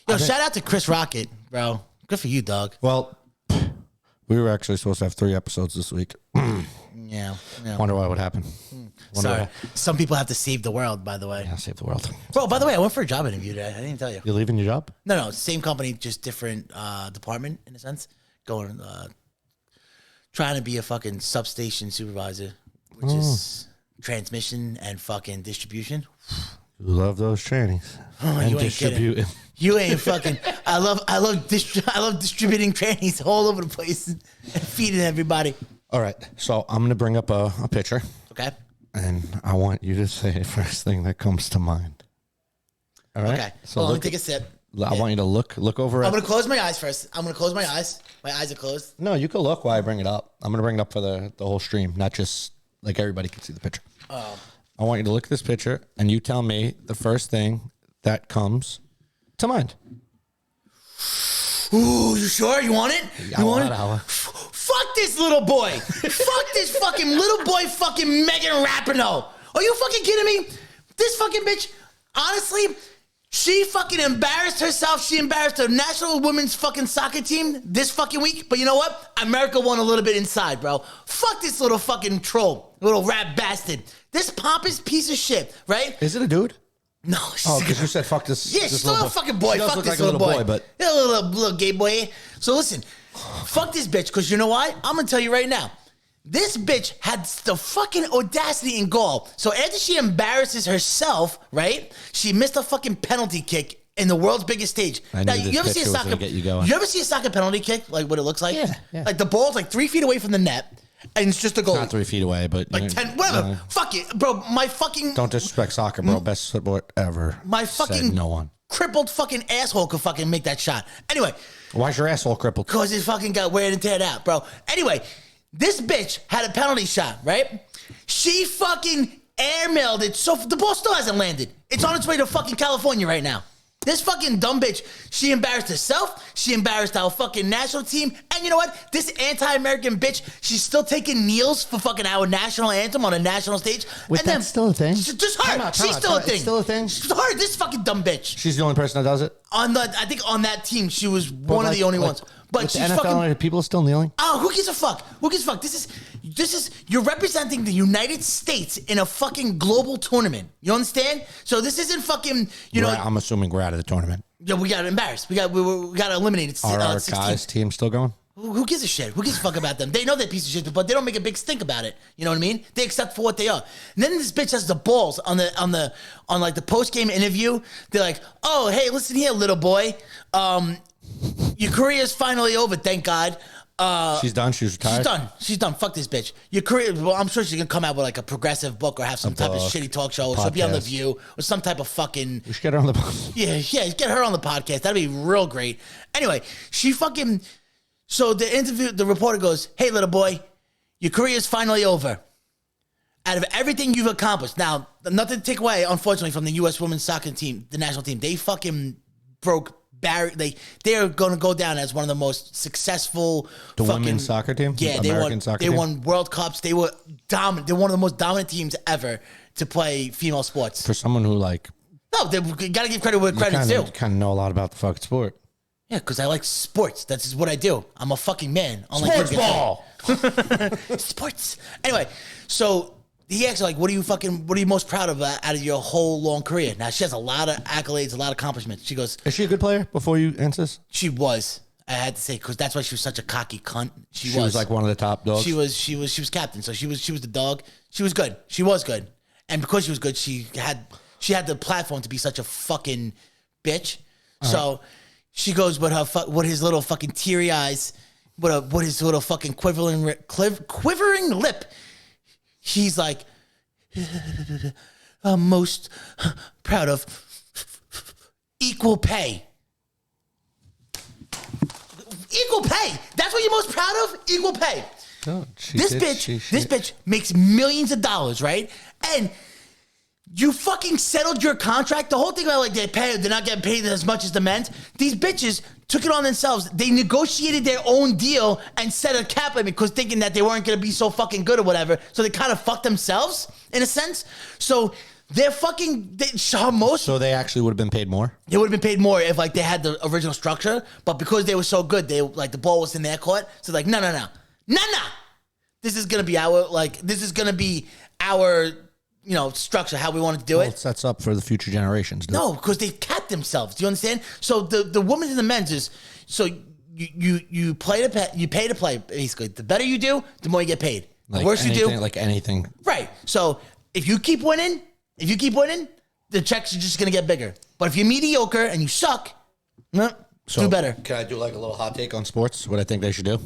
Yo, shout out to Chris Rocket, bro. Good for you, dog. Well, we were actually supposed to have 3 episodes this week. Yeah. Wonder why would happen. Sorry. Some people have to save the world, by the way. Yeah, save the world. Bro, by the way, I went for a job interview today. I didn't tell you. You leaving your job? No, same company, just different department in a sense. Going, trying to be a fucking substation supervisor, which is transmission and fucking distribution. You love those trannies. And you ain't distributing. kidding. You ain't fucking. I love distributing trannies all over the place and feeding everybody. All right. So I'm going to bring up a picture, Okay. and I want you to say the first thing that comes to mind. All right. Okay. So Well, let me look, take a sip. I want you to look over I'm at. gonna close my eyes first. I'm gonna close my eyes. My eyes are closed. No, you can look while I bring it up. I'm going to bring it up for the whole stream, not just like everybody can see the picture. Oh. I want you to look at this picture, and you tell me the first thing that comes to mind. Ooh, you sure? You want it? Yeah, You want it? I'll- Fuck this little boy. Fuck this fucking little boy fucking Megan Rapinoe. Are you fucking kidding me? This fucking bitch, honestly, she fucking embarrassed herself. She embarrassed her national women's fucking soccer team this fucking week. But you know what? America won a little bit inside, bro. Fuck this little fucking troll, little rat bastard. This pompous piece of shit, right? Is it a dude? No. Oh, because you said fuck this. Yeah, this she's still little a fucking boy. She does Fuck look this like a little boy. but Yeah, little gay boy. So listen, fuck this bitch, because you know what? I'm going to tell you right now. This bitch had the fucking audacity and gall. So after she embarrasses herself, right? She missed a fucking penalty kick in the world's biggest stage. I knew this picture was gonna get you going. You ever see a soccer penalty kick? Like what it looks like? Yeah. Like the ball's like 3 feet away from the net, and it's just a goal. not 3 feet away, but Like 10, whatever. Fuck it, bro. My fucking Don't disrespect soccer, bro. Best sport ever. my Said fucking no one. crippled fucking asshole could fucking make that shot. Anyway. Why's your asshole crippled? Because it fucking got weird and teared out, bro. Anyway, this bitch had a penalty shot, right? She fucking airmailed it, so the ball still hasn't landed. It's on its way to fucking California right now. This fucking dumb bitch, she embarrassed herself. She embarrassed our fucking national team. And you know what? This anti-American bitch, she's still taking kneels for fucking our national anthem on a national stage. Wait, and that's still a thing? Just her. Time out, She's still a thing. It's still a thing? She's her, this fucking dumb bitch. She's the only person that does it. I think on that team, she was one of the only ones. But with she's the NFL, fucking. are people still kneeling? Oh, who gives a fuck? Who gives a fuck? This is you're representing the United States in a fucking global tournament. You understand? So this isn't fucking, you know. I'm assuming we're out of the tournament. Yeah, we got embarrassed. We got eliminated. Are our 16. guys' team still going? Who gives a shit? Who gives a fuck about them? They know they're piece of shit, but they don't make a big stink about it. You know what I mean? They accept for what they are. And then this bitch has the balls on like the post game interview. They're like, "Oh, hey, listen here, little boy. Your career's finally over, thank God. She's done. She's retired. She's done. Fuck this bitch. Your career. Well, I'm sure she's gonna come out with like a progressive book or have some type of shitty talk show. Or she'll be on The Podcast. View or some type of fucking. We should get her on the. Yeah, get her on the podcast. That'd be real great. Anyway, she fucking So the reporter goes, "Hey, little boy, your career is finally over. Out of everything you've accomplished, now nothing to take away, unfortunately, from the U.S. women's soccer team, the national team. They fucking broke barrier. They are going to go down as one of the most successful. The women's soccer team, yeah, they won World Cups. They were dominant. They're one of the most dominant teams ever to play female sports. For someone who like, no, they got to give credit where credit's due. You kind of know a lot about the fucking sport. Yeah, because I like sports. That's just what I do. I'm a fucking man. Sports ball. Sports. Anyway, so he asked, like, what are you most proud of out of your whole long career? Now, she has a lot of accolades, a lot of accomplishments. She goes, is she a good player before you answer this? She was. I had to say, because that's why she was such a cocky cunt. She was like one of the top dogs. She was captain. So she was the dog. She was good. She was good. And because she was good, she had the platform to be such a fucking bitch. All so right. She goes with his little fucking teary eyes, with his little fucking quivering lip. He's like, I'm most proud of equal pay. Equal pay. That's what you're most proud of? Equal pay. Oh, this bitch makes millions of dollars, right? And you fucking settled your contract. The whole thing about like they're not getting paid as much as the men's. These bitches took it on themselves. They negotiated their own deal and set a cap limit because thinking that they weren't going to be so fucking good or whatever. So they kind of fucked themselves in a sense. So they're fucking So they actually would have been paid more. They would have been paid more if like they had the original structure, but because they were so good, they like the ball was in their court. So like no. This is gonna be our structure, how we want to do it. It sets up for the future generations. No, because they capped themselves. Do you understand? So the women's and the men's is so you pay to play. Basically, the better you do, the more you get paid. The worse you do, like anything. Right. So if you keep winning, the checks are just gonna get bigger. But if you're mediocre and you suck, do better. Can I do like a little hot take on sports? What I think they should do?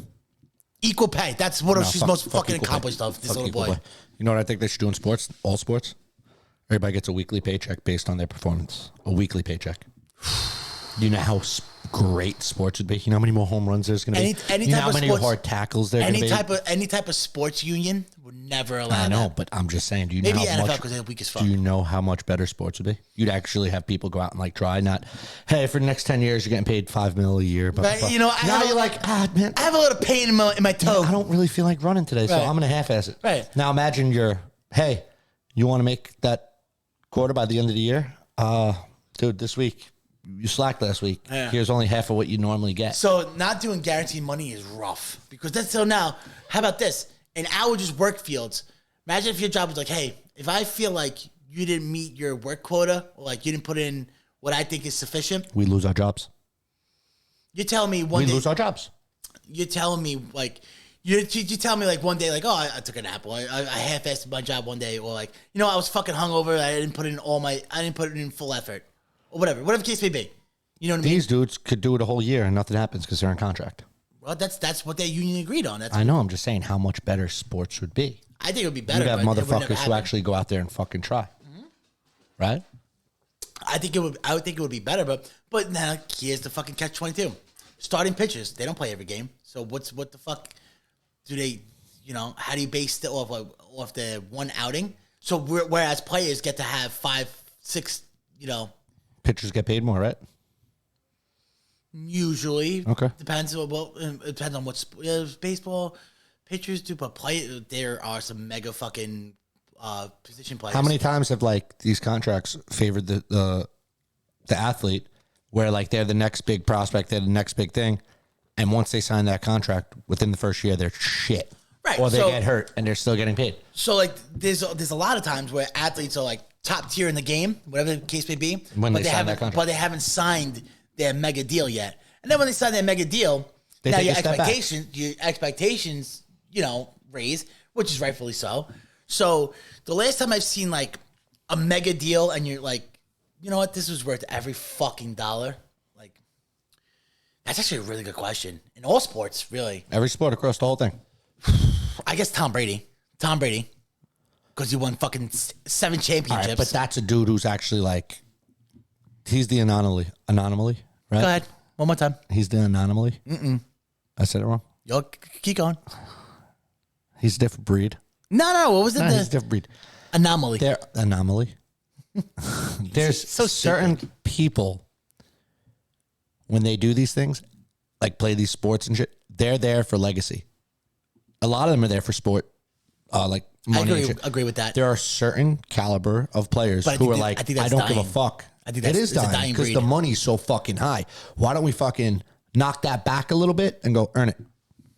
Equal pay. That's what she's most fucking accomplished of, this little boy. You know what I think they should do in sports? All sports? Everybody gets a weekly paycheck based on their performance. A weekly paycheck. You know how great sports would be? You know how many more home runs there's going to be? You know how many hard tackles there are going to be? Any type of sports union would never allow that. I know, but I'm just saying. Do you Maybe know how NFL much, because they're weak as fuck. Do you know how much better sports would be? You'd actually have people go out and like try. Not, hey, for the next 10 years, you're getting paid $5 million a year. But right, now you're like, man. I have a little pain in my toe. I don't really feel like running today, so I'm going to half-ass it. Right. Now imagine hey, you want to make that quarter by the end of the year? Dude, this week, you slacked last week. Yeah. Here's only half of what you normally get. So not doing guaranteed money is rough because that's so now. How about this? In our just work fields, imagine if your job was like, hey, if I feel like you didn't meet your work quota or like you didn't put in what I think is sufficient, we lose our jobs. You're telling me we lose our jobs. You're telling me like you tell me like one day like, oh, I took a nap or I half-assed my job one day or like, I was fucking hungover. I didn't put it in full effort or whatever the case may be. You know what I mean? These dudes could do it a whole year and nothing happens because they're in contract. Well, that's what their union agreed on. I know. I'm just saying how much better sports would be. I think it would be better. You'd have motherfuckers who actually go out there and fucking try. Mm-hmm. Right? I would think it would be better, but now here's the fucking catch-22. Starting pitchers, they don't play every game. So what the fuck do they? How do you base it off the one outing? So whereas players get to have 5, 6, pitchers get paid more, right? Usually, okay. Depends. Well, it depends on what baseball pitchers do, but there are some mega fucking position players. How many times have like these contracts favored the athlete, where like they're the next big prospect, they're the next big thing, and once they sign that contract, within the first year they're shit, right? Or they get hurt and they're still getting paid. So like, there's a lot of times where athletes are like top tier in the game, whatever the case may be, but they haven't signed their mega deal yet. And then when they sign their mega deal, now your expectations, raise, which is rightfully so. So the last time I've seen like a mega deal and you're like, you know what, this was worth every fucking dollar. Like, that's actually a really good question. In all sports, really. Every sport across the whole thing. I guess Tom Brady. Because he won fucking 7 championships. Right, but that's a dude who's actually like, he's the anomaly, right? Go ahead. One more time. He's the anomaly. I said it wrong. Yo, keep going. He's a different breed. No. What was it? No, he's a different breed. Anomaly. Anomaly. There's So certain people, when they do these things, like play these sports and shit, they're there for legacy. A lot of them are there for sport, like money and shit. Agree with that. There are certain caliber of players But I who think are that- like, I think I that's don't give a dying. fuck. I think it that's- is it's a dying dying because breed. the money's so fucking high. Why don't we fucking knock that back a little bit and go earn it?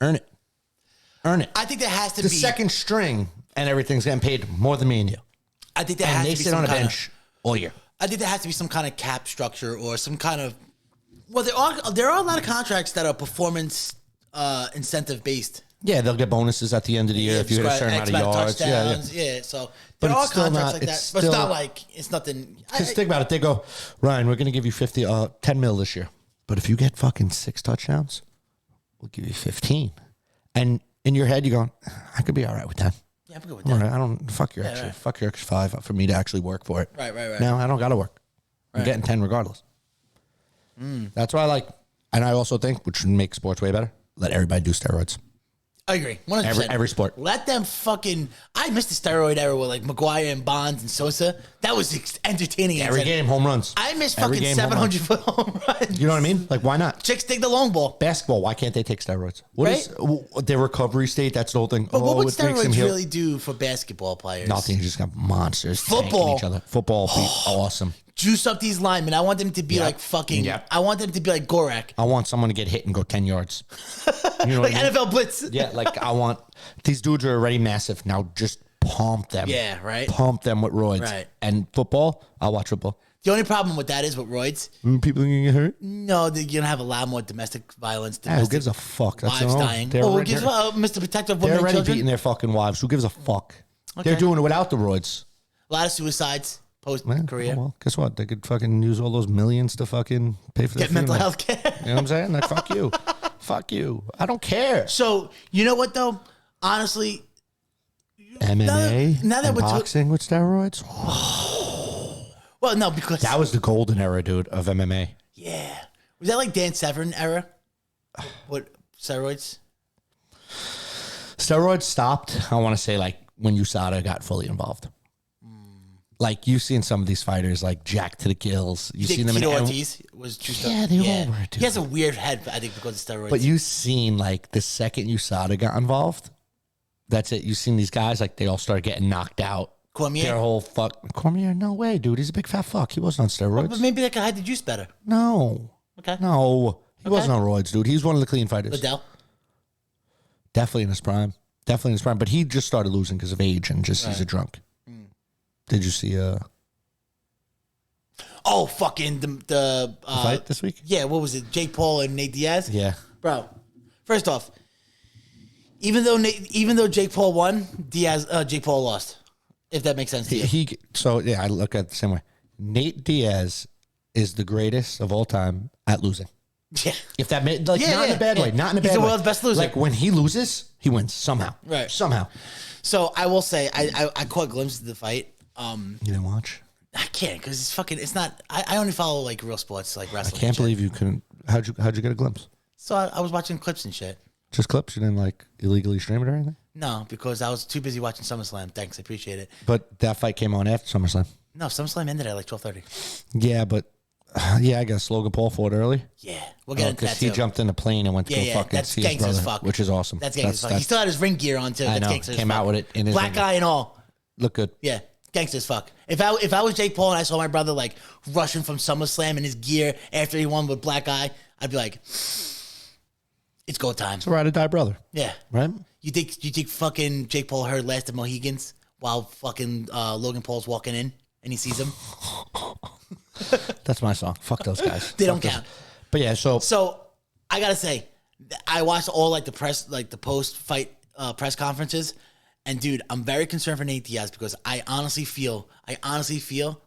Earn it. Earn it. I think there has to The be second string and everything's getting paid more than me and you. I think there And has they to be sit some on a kind bench all year. I think there has to be some kind of cap structure or some kind of. Well, there are a lot of contracts that are performance incentive based. Yeah, they'll get bonuses at the end of the year if you hit a certain amount of yards. Yeah. So But there are it's still contracts not- like that, it's but it's still- not like it's nothing. Because think about it. They go, Ryan, we're going to give you 10 mil this year. But if you get fucking 6 touchdowns, we'll give you 15. And in your head, you're going, I could be all right with that. Yeah, I'm good with All that. right, I don't, fuck your extra, fuck your extra 5 for me to actually work for it. Right. Now I don't got to work. I'm getting 10 regardless. That's why I like, and I also think, which would make sports way better, let everybody do steroids. I agree. 100%. Every sport. Let them fucking. I missed the steroid era with like McGuire and Bonds and Sosa. That was entertaining. Every game, home runs. I missed Every fucking game, home runs. 700-foot home runs. You know what I mean? Like, why not? Chicks dig the long ball. Basketball, why can't they take steroids? What Right? is their recovery state? That's the whole thing. But what would it makes them steroids heal. really do for basketball players? Nothing. You just got monsters tanking Football. each other. Football be awesome. Juice up these linemen. I want them to be Yep. like fucking. Yep. I want them to be like Gorak. I want someone to get hit and go 10 yards. You know Like what I mean? NFL Blitz. Yeah, like I want these dudes are already massive. Now just pump them. Yeah, right. Pump them with roids. Right. And football, I'll watch football. The only problem with that is with roids. People gonna get hurt? No, you're gonna have a lot more domestic violence. Yeah, who Domestic gives a fuck? That's wives all. dying. They're Oh, who already- gives Mr. Protective They're Women and already Children? beating their fucking wives. Who gives a fuck? Okay. They're doing it without the roids. A lot of suicides post Man, career. oh, well, guess what? They could fucking use all those millions to fucking pay for their Get mental funeral. health care. You know what I'm saying? Like, fuck you. Fuck you. I don't care. So you know what though? Honestly, MMA now that and we're boxing with steroids. well, no, because That was the golden era, dude, of MMA. yeah, was that like Dan Severn era? What steroids? Steroids stopped, I want to say, like, when USADA got fully involved. Like, you've seen some of these fighters, like, jacked to the gills. You've You seen think them Tito in... Ortiz was juiced up? Yeah, they all were, dude. He has a weird head, I think, because of steroids. But you've seen, like, the second USADA got involved, that's it. You've seen these guys, like, they all started getting knocked out. Cormier? Their whole fuck... Cormier, no way, dude. He's a big fat fuck. He wasn't on steroids. But maybe that guy had the juice better. No. Okay. No. He wasn't on roids, dude. He was one of the clean fighters. Liddell? Definitely in his prime. Definitely in his prime. But he just started losing because of age and just he's a drunk. Did you see Oh, fucking the fight this week? Yeah, what was it? Jake Paul and Nate Diaz? Yeah. Bro, first off, even though Jake Paul won, Jake Paul lost. If that makes sense to you. So yeah, I look at it the same way. Nate Diaz is the greatest of all time at losing. Yeah. If that made like Yeah, not in yeah, a bad yeah. way, not in a He's bad the way. world's best loser. Like when he loses, he wins somehow. Right. Somehow. So I will say I caught glimpses of the fight. You didn't watch? I can't because it's not. I only follow like real sports like I wrestling. can't and shit. believe you couldn't. How'd you get a glimpse? So I was watching clips and shit. Just clips? You didn't like illegally stream it or anything? No, because I was too busy watching SummerSlam. Thanks, I appreciate it. But that fight came on after SummerSlam. No, SummerSlam ended at like 12:30. Yeah, but yeah, I guess Logan Paul fought early. Yeah, we'll get into that Because he too. jumped in a plane and went to Yeah, go yeah, fucking that's see his gangster as brother, fuck. which is awesome. That's gangster as fuck. He still had his ring gear on too. I That's know. gangster as Came fuck. out with it in his black ring. eye and all. Look good. Yeah, gangster as fuck. If I was Jake Paul and I saw my brother like rushing from SummerSlam in his gear after he won with black eye, I'd be like, it's go time. It's a ride or die brother, Yeah. right? You think fucking Jake Paul heard Last of Mohegans while fucking Logan Paul's walking in and he sees him? That's my song. Fuck those guys. They Fuck don't those- count. But yeah, so So I gotta say, I watched all like the press, like the post fight press conferences, and dude, I'm very concerned for Nate Diaz because I honestly feel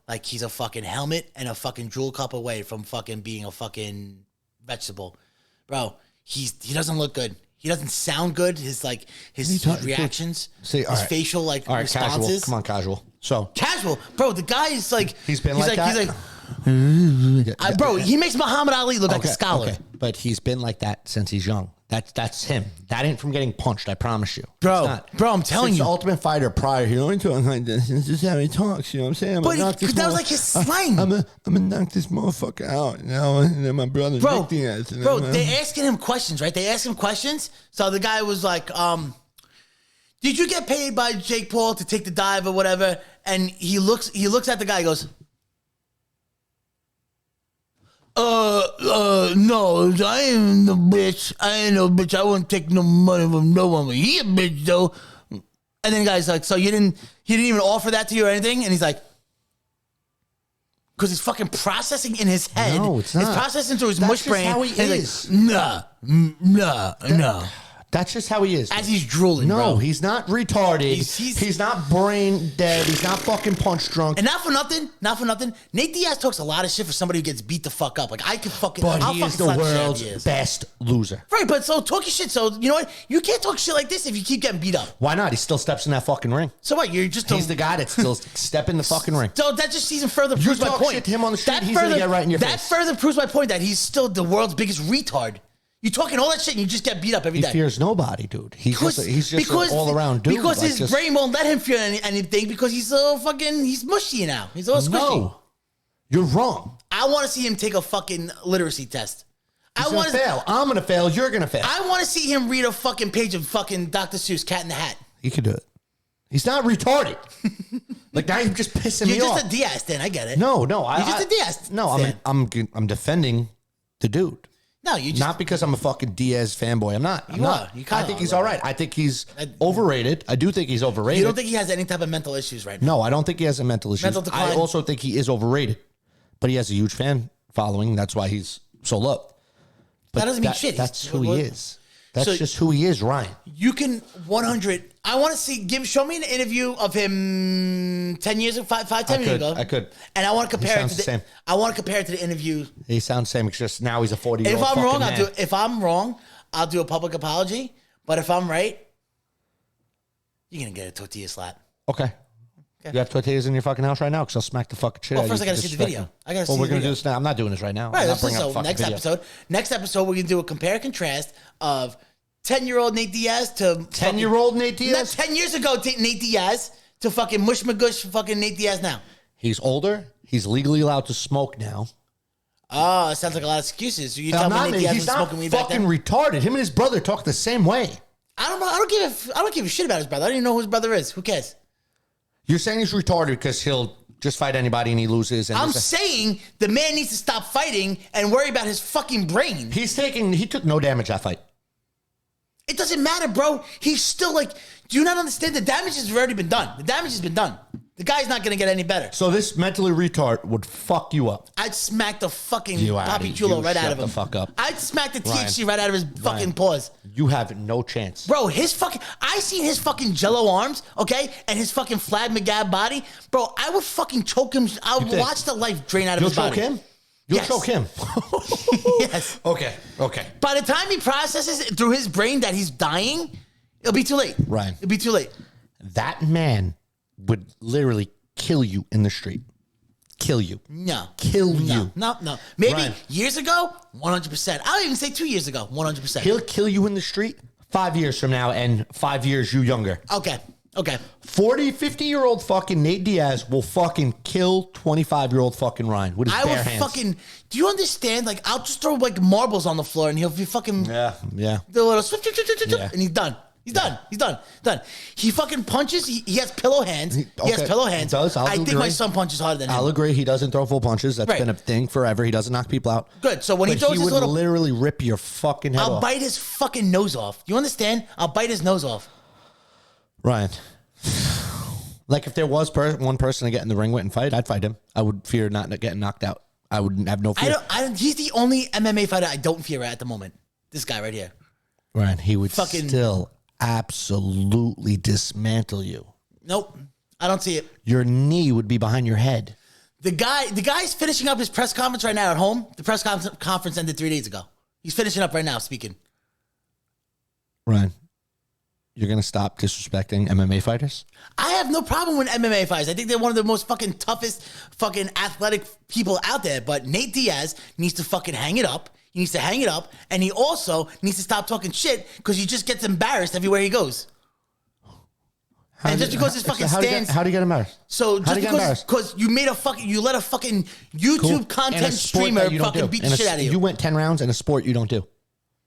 like he's a fucking helmet and a fucking jewel cup away from fucking being a fucking vegetable, bro. He doesn't look good. He doesn't sound good. His reactions, See, all his right. facial like all right, casual. responses. Come on, casual. So Casual, bro. The guy is like He's been like that? He's like, bro. He makes Muhammad Ali look like a scholar. Okay. But he's been like that since he's young. That's him. That ain't from getting punched. I promise you, Bro, It's not. bro, I'm telling Since you. the Ultimate Fighter prior, he only talking like this. This is how he talks. You know what I'm saying? I'm But gonna knock this that was mother- like his slang. I'm gonna knock this motherfucker out. You know, and then my brother Bro, Nick Diaz. And bro, then, they asking him questions, right? They asked him questions. So the guy was like, did you get paid by Jake Paul to take the dive or whatever? And he looks at the guy, he goes, no, I ain't no bitch. I wouldn't take no money from no one. But he a bitch though. And then the guy's like, so he didn't even offer that to you or anything? And he's like, because he's fucking processing in his head. No, it's not. He's processing through his That's mush just brain. how he and is. He's like, nah. That's just how he is. As he's drooling, No, bro. he's not retarded. He's- He's not brain dead. He's not fucking punch drunk. And not for nothing, Nate Diaz talks a lot of shit for somebody who gets beat the fuck up. Like, I could fucking, But I'll he fucking is the slap shit out of world's Diaz. best loser. Right, but so talk your shit. So, you know what? You can't talk shit like this if you keep getting beat up. Why not? He still steps in that fucking ring. So what? You're just He's the guy that still step in the fucking ring. So that just even further proves my talk point. shit to him on the street, he's gonna get right in your that face. further proves my point that he's still the world's biggest retard. You're talking all that shit and you just get beat up every He day. fears nobody, dude. He's just an all-around dude. Because Like, his just- brain won't let him feel anything because he's so fucking, he's mushy now. He's all squishy. No, you're wrong. I want to see him take a fucking literacy test. He's I gonna want to fail. I'm gonna fail. You're gonna fail. I want to see him read a fucking page of fucking Dr. Seuss, Cat in the Hat. He could do it. He's not retarded. Like now, you're just pissing You're me off. just a Diaz then, I get it. No, you're You're just a Diaz No, fan. I'm defending the dude. No, you just Not because I'm a fucking Diaz fanboy. I'm not. You are. You kinda I think are, he's bro. all right. I think he's overrated. I do think he's overrated. you don't think he has any type of mental issues right now. No, I don't think he has a mental issue. Mental decline. I also think he is overrated, but he has a huge fan following. That's why he's so loved. But That doesn't mean shit. That's He's- who he is. That's So- just who he is, Ryan. You can 100. I want to see. Show me an interview of him 10 years, 10 years ago. I could. And I want to compare it sounds to the same. I want to compare it to the interview. He sounds the same. It's just now he's a 40-year-old. If I'm wrong, man. If I'm wrong, I'll do a public apology. But if I'm right, you're gonna get a tortilla slap. Okay. You have tortillas in your fucking house right now? Because I'll smack the fucking shit Well, out first of I you. gotta see the video. I gotta see Well, we're the going to video. do this now. I'm not doing this right now. Right. I'm not Let's bringing up so fucking next video. episode. Next episode, we're gonna do a compare and contrast of 10-year-old Nate Diaz to 10-year-old Nate Diaz? Not 10 years ago, Nate Diaz to fucking mush magush fucking Nate Diaz now. He's older. He's legally allowed to smoke now. Oh, it sounds like a lot of excuses. So you I'm tell me not, Nate Diaz he's was not smoking weed back fucking then? retarded. Him and his brother talk the same way. I don't know. I don't give a shit about his brother. I don't even know who his brother is. Who cares? You're saying he's retarded because he'll just fight anybody and he loses. And I'm saying the man needs to stop fighting and worry about his fucking brain. he took no damage that fight. It doesn't matter, bro. He's still like, do you not understand? The damage has already been done. The damage has been done. The guy's not going to get any better. So this mentally retard would fuck you up. I'd smack the fucking You Papi Addy, Chulo you right out shut of him. the fuck up. I'd smack the Ryan. THC right out of his fucking paws. You have no chance. Bro, I seen his fucking jello arms, okay? And his fucking Flab McGab body. Bro, I would fucking choke him. I would think? watch the life drain out of You'll his choke body. him? You'll Yes. choke him. Yes. Okay. By the time he processes it through his brain that he's dying, it'll be too late. Ryan. It'll be too late. That man would literally kill you in the street. Kill you. No. Kill No. you. No. Maybe Ryan. years ago, 100%. I'll even say 2 years ago, 100%. He'll kill you in the street 5 years from now and 5 years you younger. Okay. 40, 50-year-old fucking Nate Diaz will fucking kill 25-year-old fucking Ryan with his I bare would hands. fucking. Do you understand? Like, I'll just throw like marbles on the floor and he'll be fucking. Yeah. The little swip, swip, swip, swip, swip, Yeah. and he's done. He's done. He fucking punches. He has pillow hands. He has okay. pillow hands. He does. I'll I think agree. my son punches harder than him. I'll agree. He doesn't throw full punches. That's Right. been a thing forever. He doesn't knock people out. Good. So when he But throws he his would little, literally rip your fucking head I'll off. bite his fucking nose off. You understand? I'll bite his nose off. Ryan. Like if there was one person to get in the ring with and fight, I'd fight him. I would fear not getting knocked out. I would have no fear. He's the only MMA fighter I don't fear at the moment. This guy right here. Ryan, he would Fucking- still absolutely dismantle you. Nope. I don't see it. Your knee would be behind your head. The guy's finishing up his press conference right now at home. The press conference ended 3 days ago. He's finishing up right now speaking. Ryan, you're going to stop disrespecting MMA fighters? I have no problem with MMA fighters. I think they're one of the most fucking toughest fucking athletic people out there. But Nate Diaz needs to fucking hang it up. He needs to hang it up, and he also needs to stop talking shit because he just gets embarrassed everywhere he goes. And just because his fucking stands. How do you get embarrassed? So just because you let a fucking YouTube content streamer fucking beat the shit out of you. You went 10 rounds in a sport you don't do.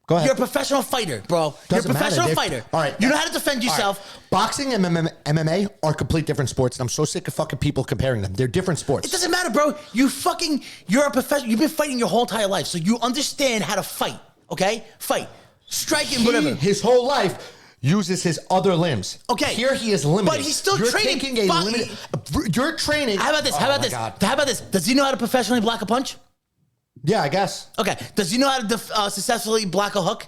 Go ahead. You're a professional fighter, bro. You're a professional fighter. All right. You know how to defend yourself. Right. Boxing and MMA are complete different sports, and I'm so sick of fucking people comparing them. They're different sports. It doesn't matter, bro. You're a professional. You've been fighting your whole entire life, so you understand how to fight, okay? Fight. Striking, whatever. His whole life uses his other limbs. Okay. Here he is limited. But he's still training. You're training. How about this? God. How about this? Does he know how to professionally block a punch? Yeah, I guess. Okay. Does he know how to successfully block a hook?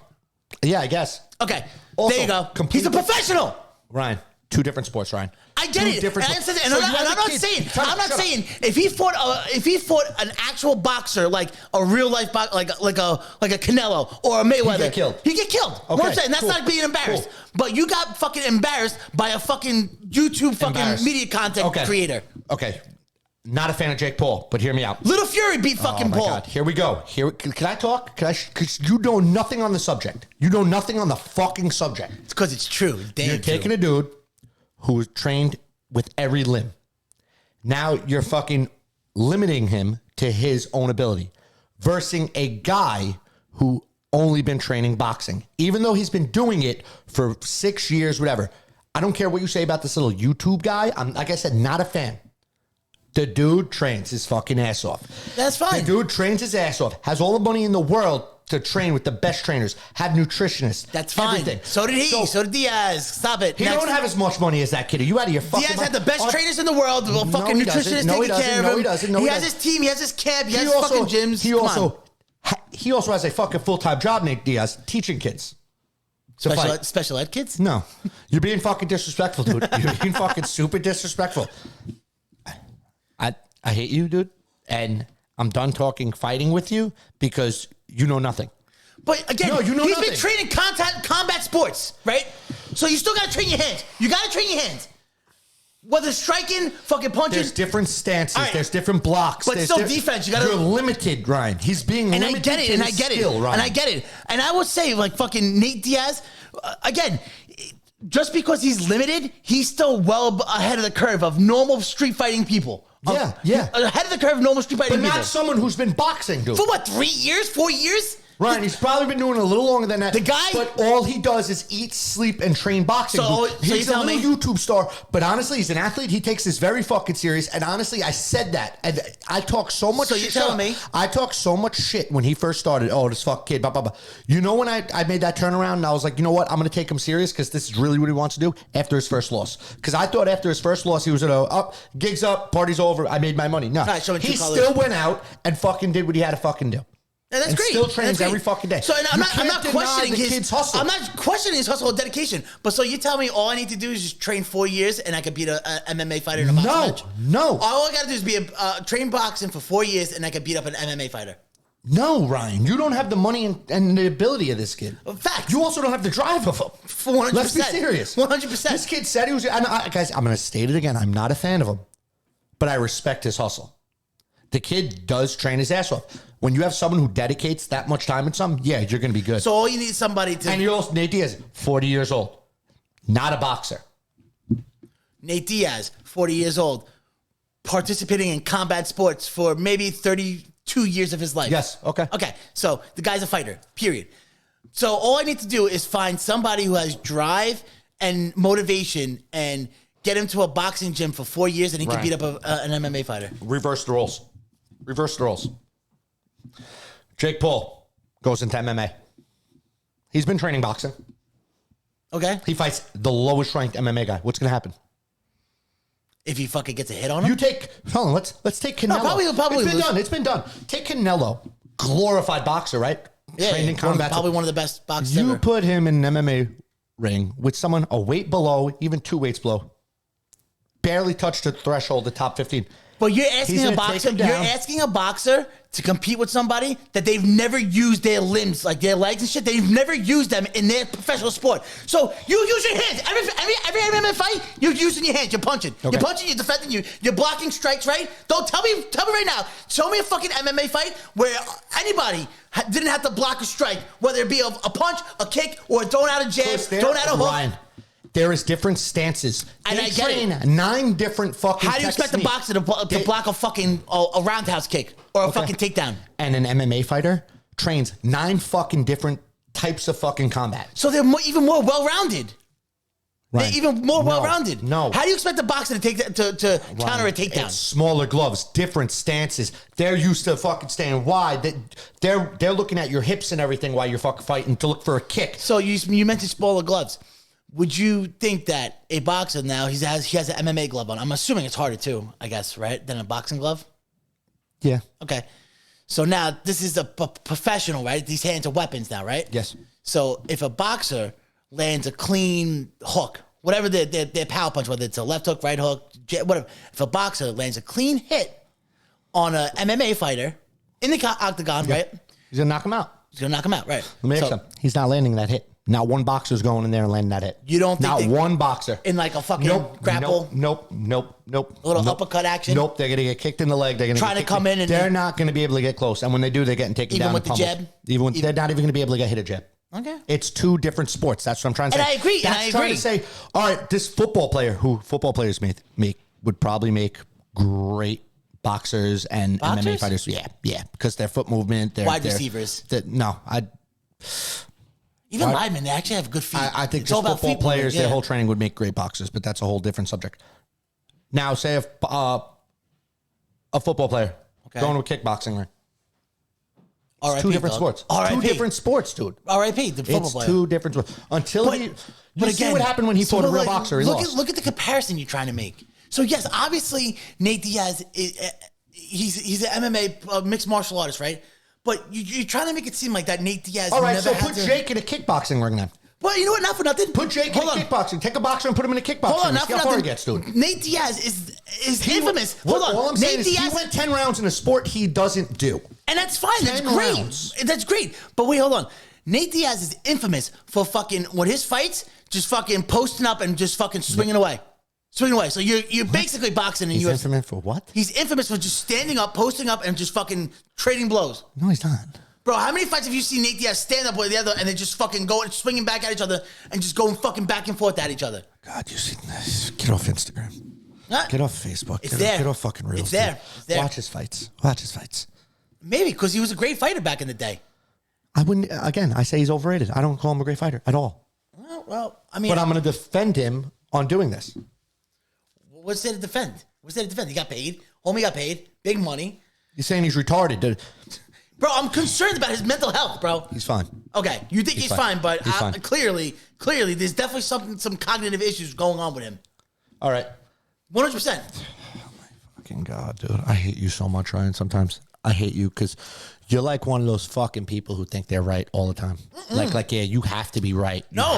Yeah, I guess. Okay. Also, there you go. He's a professional. Ryan, two different sports, Ryan. I get it. Different And I'm not saying if he fought an actual boxer, like a real life boxer, like a Canelo or a Mayweather, He'd get killed. Okay, what I'm saying, that's not being embarrassed. Cool. But you got fucking embarrassed by a fucking YouTube fucking media content creator. Okay. Not a fan of Jake Paul, but hear me out. Little Fury beat fucking Paul. God. Here we go. Can I talk? Because you know nothing on the subject. You know nothing on the fucking subject. It's because it's true. You're taking a dude who was trained with every limb. Now you're fucking limiting him to his own ability. Versing a guy who only been training boxing. Even though he's been doing it for 6 years, whatever. I don't care what you say about this little YouTube guy. I'm, like I said, not a fan. The dude trains his fucking ass off. That's fine. The dude trains his ass off. Has all the money in the world to train with the best trainers. Have nutritionists. That's fine. Everything. So did he. So did Diaz. Stop it. He don't have as much money as that kid. Are you out of your fucking Diaz mind? had the best trainers in the world. The fucking nutritionists taking care of him. No, he doesn't. He has his team. He has his camp. He has fucking gyms. He also has a fucking full-time job, Nate Diaz, teaching kids. Special ed kids? No. You're being fucking disrespectful, dude. You're being fucking super disrespectful. I hate you, dude, and I'm done talking fighting with you because you know nothing. But again, he's been training combat sports, right? So you still got to train your hands. You got to train your hands. Whether striking, fucking punching. There's different stances. Right. There's different blocks. But still defense. You're limited, Ryan. He's being limited. And I get it. And I would say, like, fucking Nate Diaz, again, just because he's limited, he's still well ahead of the curve of normal street fighting people. Yeah. Ahead of the curve of normal street fighting people. But not someone who's been boxing, dude. For what, 3 years? 4 years? Ryan, he's probably been doing it a little longer than that. The guy, but all he does is eat, sleep, and train boxing. So he's a little YouTube star, but honestly, he's an athlete. He takes this very fucking serious. And honestly, I said that, and I talk so much. So you're telling me? I talk so much shit when he first started. Oh, this fuck kid, blah blah blah. You know when I made that turnaround, and I was like, you know what? I'm gonna take him serious because this is really what he wants to do after his first loss. Because I thought after his first loss, he was gonna gigs up, party's over. I made my money. No, he still went out and fucking did what he had to fucking do. And that's great. Still trains every fucking day. So I'm not questioning his kid's hustle. I'm not questioning his hustle or dedication. But so you tell me all I need to do is just train 4 years and I could beat a MMA fighter in a boxing match? No. All I got to do is be train boxing for 4 years and I could beat up an MMA fighter. No, Ryan. You don't have the money and the ability of this kid. Facts. You also don't have the drive of him. 100%. Let's be serious. 100%. This kid said he was. Guys, I'm going to state it again. I'm not a fan of him, but I respect his hustle. The kid does train his ass off. When you have someone who dedicates that much time in something, yeah, you're going to be good. So all you need is somebody to... And you're also, Nate Diaz, 40 years old. Not a boxer. Nate Diaz, 40 years old. Participating in combat sports for maybe 32 years of his life. Yes, okay. Okay, so the guy's a fighter, period. So all I need to do is find somebody who has drive and motivation and get him to a boxing gym for 4 years and he can beat up an MMA fighter. Reverse the roles. Jake Paul goes into MMA. He's been training boxing. Okay. He fights the lowest ranked MMA guy. What's going to happen? If he fucking gets a hit on him? Hold on, let's take Canelo. No, probably It's been done. Take Canelo, glorified boxer, right? Yeah, trained in combat. Probably one of the best boxers You ever. put him in an MMA ring with someone a weight below, even 2 weights below, barely touched the threshold, the top 15. But you're asking a boxer. You're asking a boxer to compete with somebody that they've never used their limbs, like their legs and shit. They've never used them in their professional sport. So you use your hands. Every MMA fight, you're using your hands. You're punching. Okay. You're punching. You're defending. You're blocking strikes, right? Don't tell me right now. Show me a fucking MMA fight where anybody didn't have to block a strike, whether it be a punch, a kick, or throwing out a jab, throwing out a hook. Ryan, there is different stances. And they I get train it. 9 different fucking How do you expect a techniques. boxer to block a fucking a roundhouse kick or a fucking takedown? And an MMA fighter trains 9 fucking different types of fucking combat. So they're even more well-rounded. Right. They're even more well-rounded. No. How do you expect a boxer to take that to counter a takedown? It's smaller gloves, different stances. They're used to fucking staying wide. They're looking at your hips and everything while you're fucking fighting to look for a kick. So you mentioned smaller gloves. Would you think that a boxer now he has an MMA glove on? I'm assuming it's harder too, I guess, right, than a boxing glove. Yeah. Okay. So now this is a professional, right? These hands are weapons now, right? Yes. So if a boxer lands a clean hook, whatever their power punch, whether it's a left hook, right hook, whatever. If a boxer lands a clean hit on a MMA fighter in the octagon, right? He's gonna knock him out. He's gonna knock him out, right? Let me ask you something. He's not landing that hit. Not one boxer's going in there and landing that hit. You don't think not they- one boxer In like a fucking Nope. grapple, Nope. a little uppercut action. Nope. They're gonna get kicked in the leg. They're gonna Trying get to kicked come in and- they're not gonna be able to get close. And when they do, they're getting taken Even down. with and the pummeled. jab? They're not even gonna be able to get hit a jab. Okay. It's 2 different sports. That's what I'm trying to say. And I agree, That's trying to say, all right, this football player, who football players would probably make great boxers and MMA Boxers? fighters. Yeah, because their foot movement, Wide receivers. Even Why- linemen, they actually have good feet. I think It's just all about football feet players, movement, their yeah. whole training would make great boxers, but that's a whole different subject. Now, say if a football player going to a kickboxing ring. It's RIP, 2 different dog. sports. RIP. 2 different sports, dude. RIP, the football It's player. 2 different sports. Until But- you but see again, what happened when he fought a real boxer. He lost. Look at the comparison you're trying to make. So yes, obviously Nate Diaz, he's an MMA mixed martial artist, right? But you're trying to make it seem like that Nate Diaz. All right, never so had put to- Jake in a kickboxing ring then. Well, you know what? Not for nothing. Put Jake in kickboxing. Take a boxer and put him in a kickboxing Hold on, ring. not See for how far he nothing. gets, dude. Nate Diaz is infamous. Hold on, All I'm saying Nate is Diaz, he went 10 rounds in a sport he doesn't do. and that's fine. That's 10 great. rounds. That's great. But wait, hold on. Nate Diaz is infamous for fucking with his fights, just fucking posting up and just fucking swinging away. Swinging away. So you're basically boxing in He's UFC. infamous for what? He's infamous for just standing up, posting up, and just fucking trading blows. No, he's not. Bro, how many fights have you seen Nate Diaz stand up with the other and they just fucking go and swinging back at each other and just going fucking back and forth at each other? God, you see this. Get off Instagram. Huh? Get off Facebook. It's there. Get off fucking Reels. It's there. dude. It's there. Watch his fights. Watch his fights. Maybe because he was a great fighter back in the day. I wouldn't, again, I say he's overrated. I don't call him a great fighter at all. Well, I mean, But I'm going to defend him on doing this. what's there to defend? What's there to defend? He got paid. Homie got paid. Big money. You're saying he's retarded. Dude. Bro, I'm concerned about his mental health, bro. He's fine. Okay, you think he's fine, but He's fine. clearly, there's definitely some cognitive issues going on with him. All right. 100%. Fucking God, dude. I hate you so much, Ryan, sometimes. I hate you because you're like one of those fucking people who think they're right all the time. Like, yeah, you have to be right. No.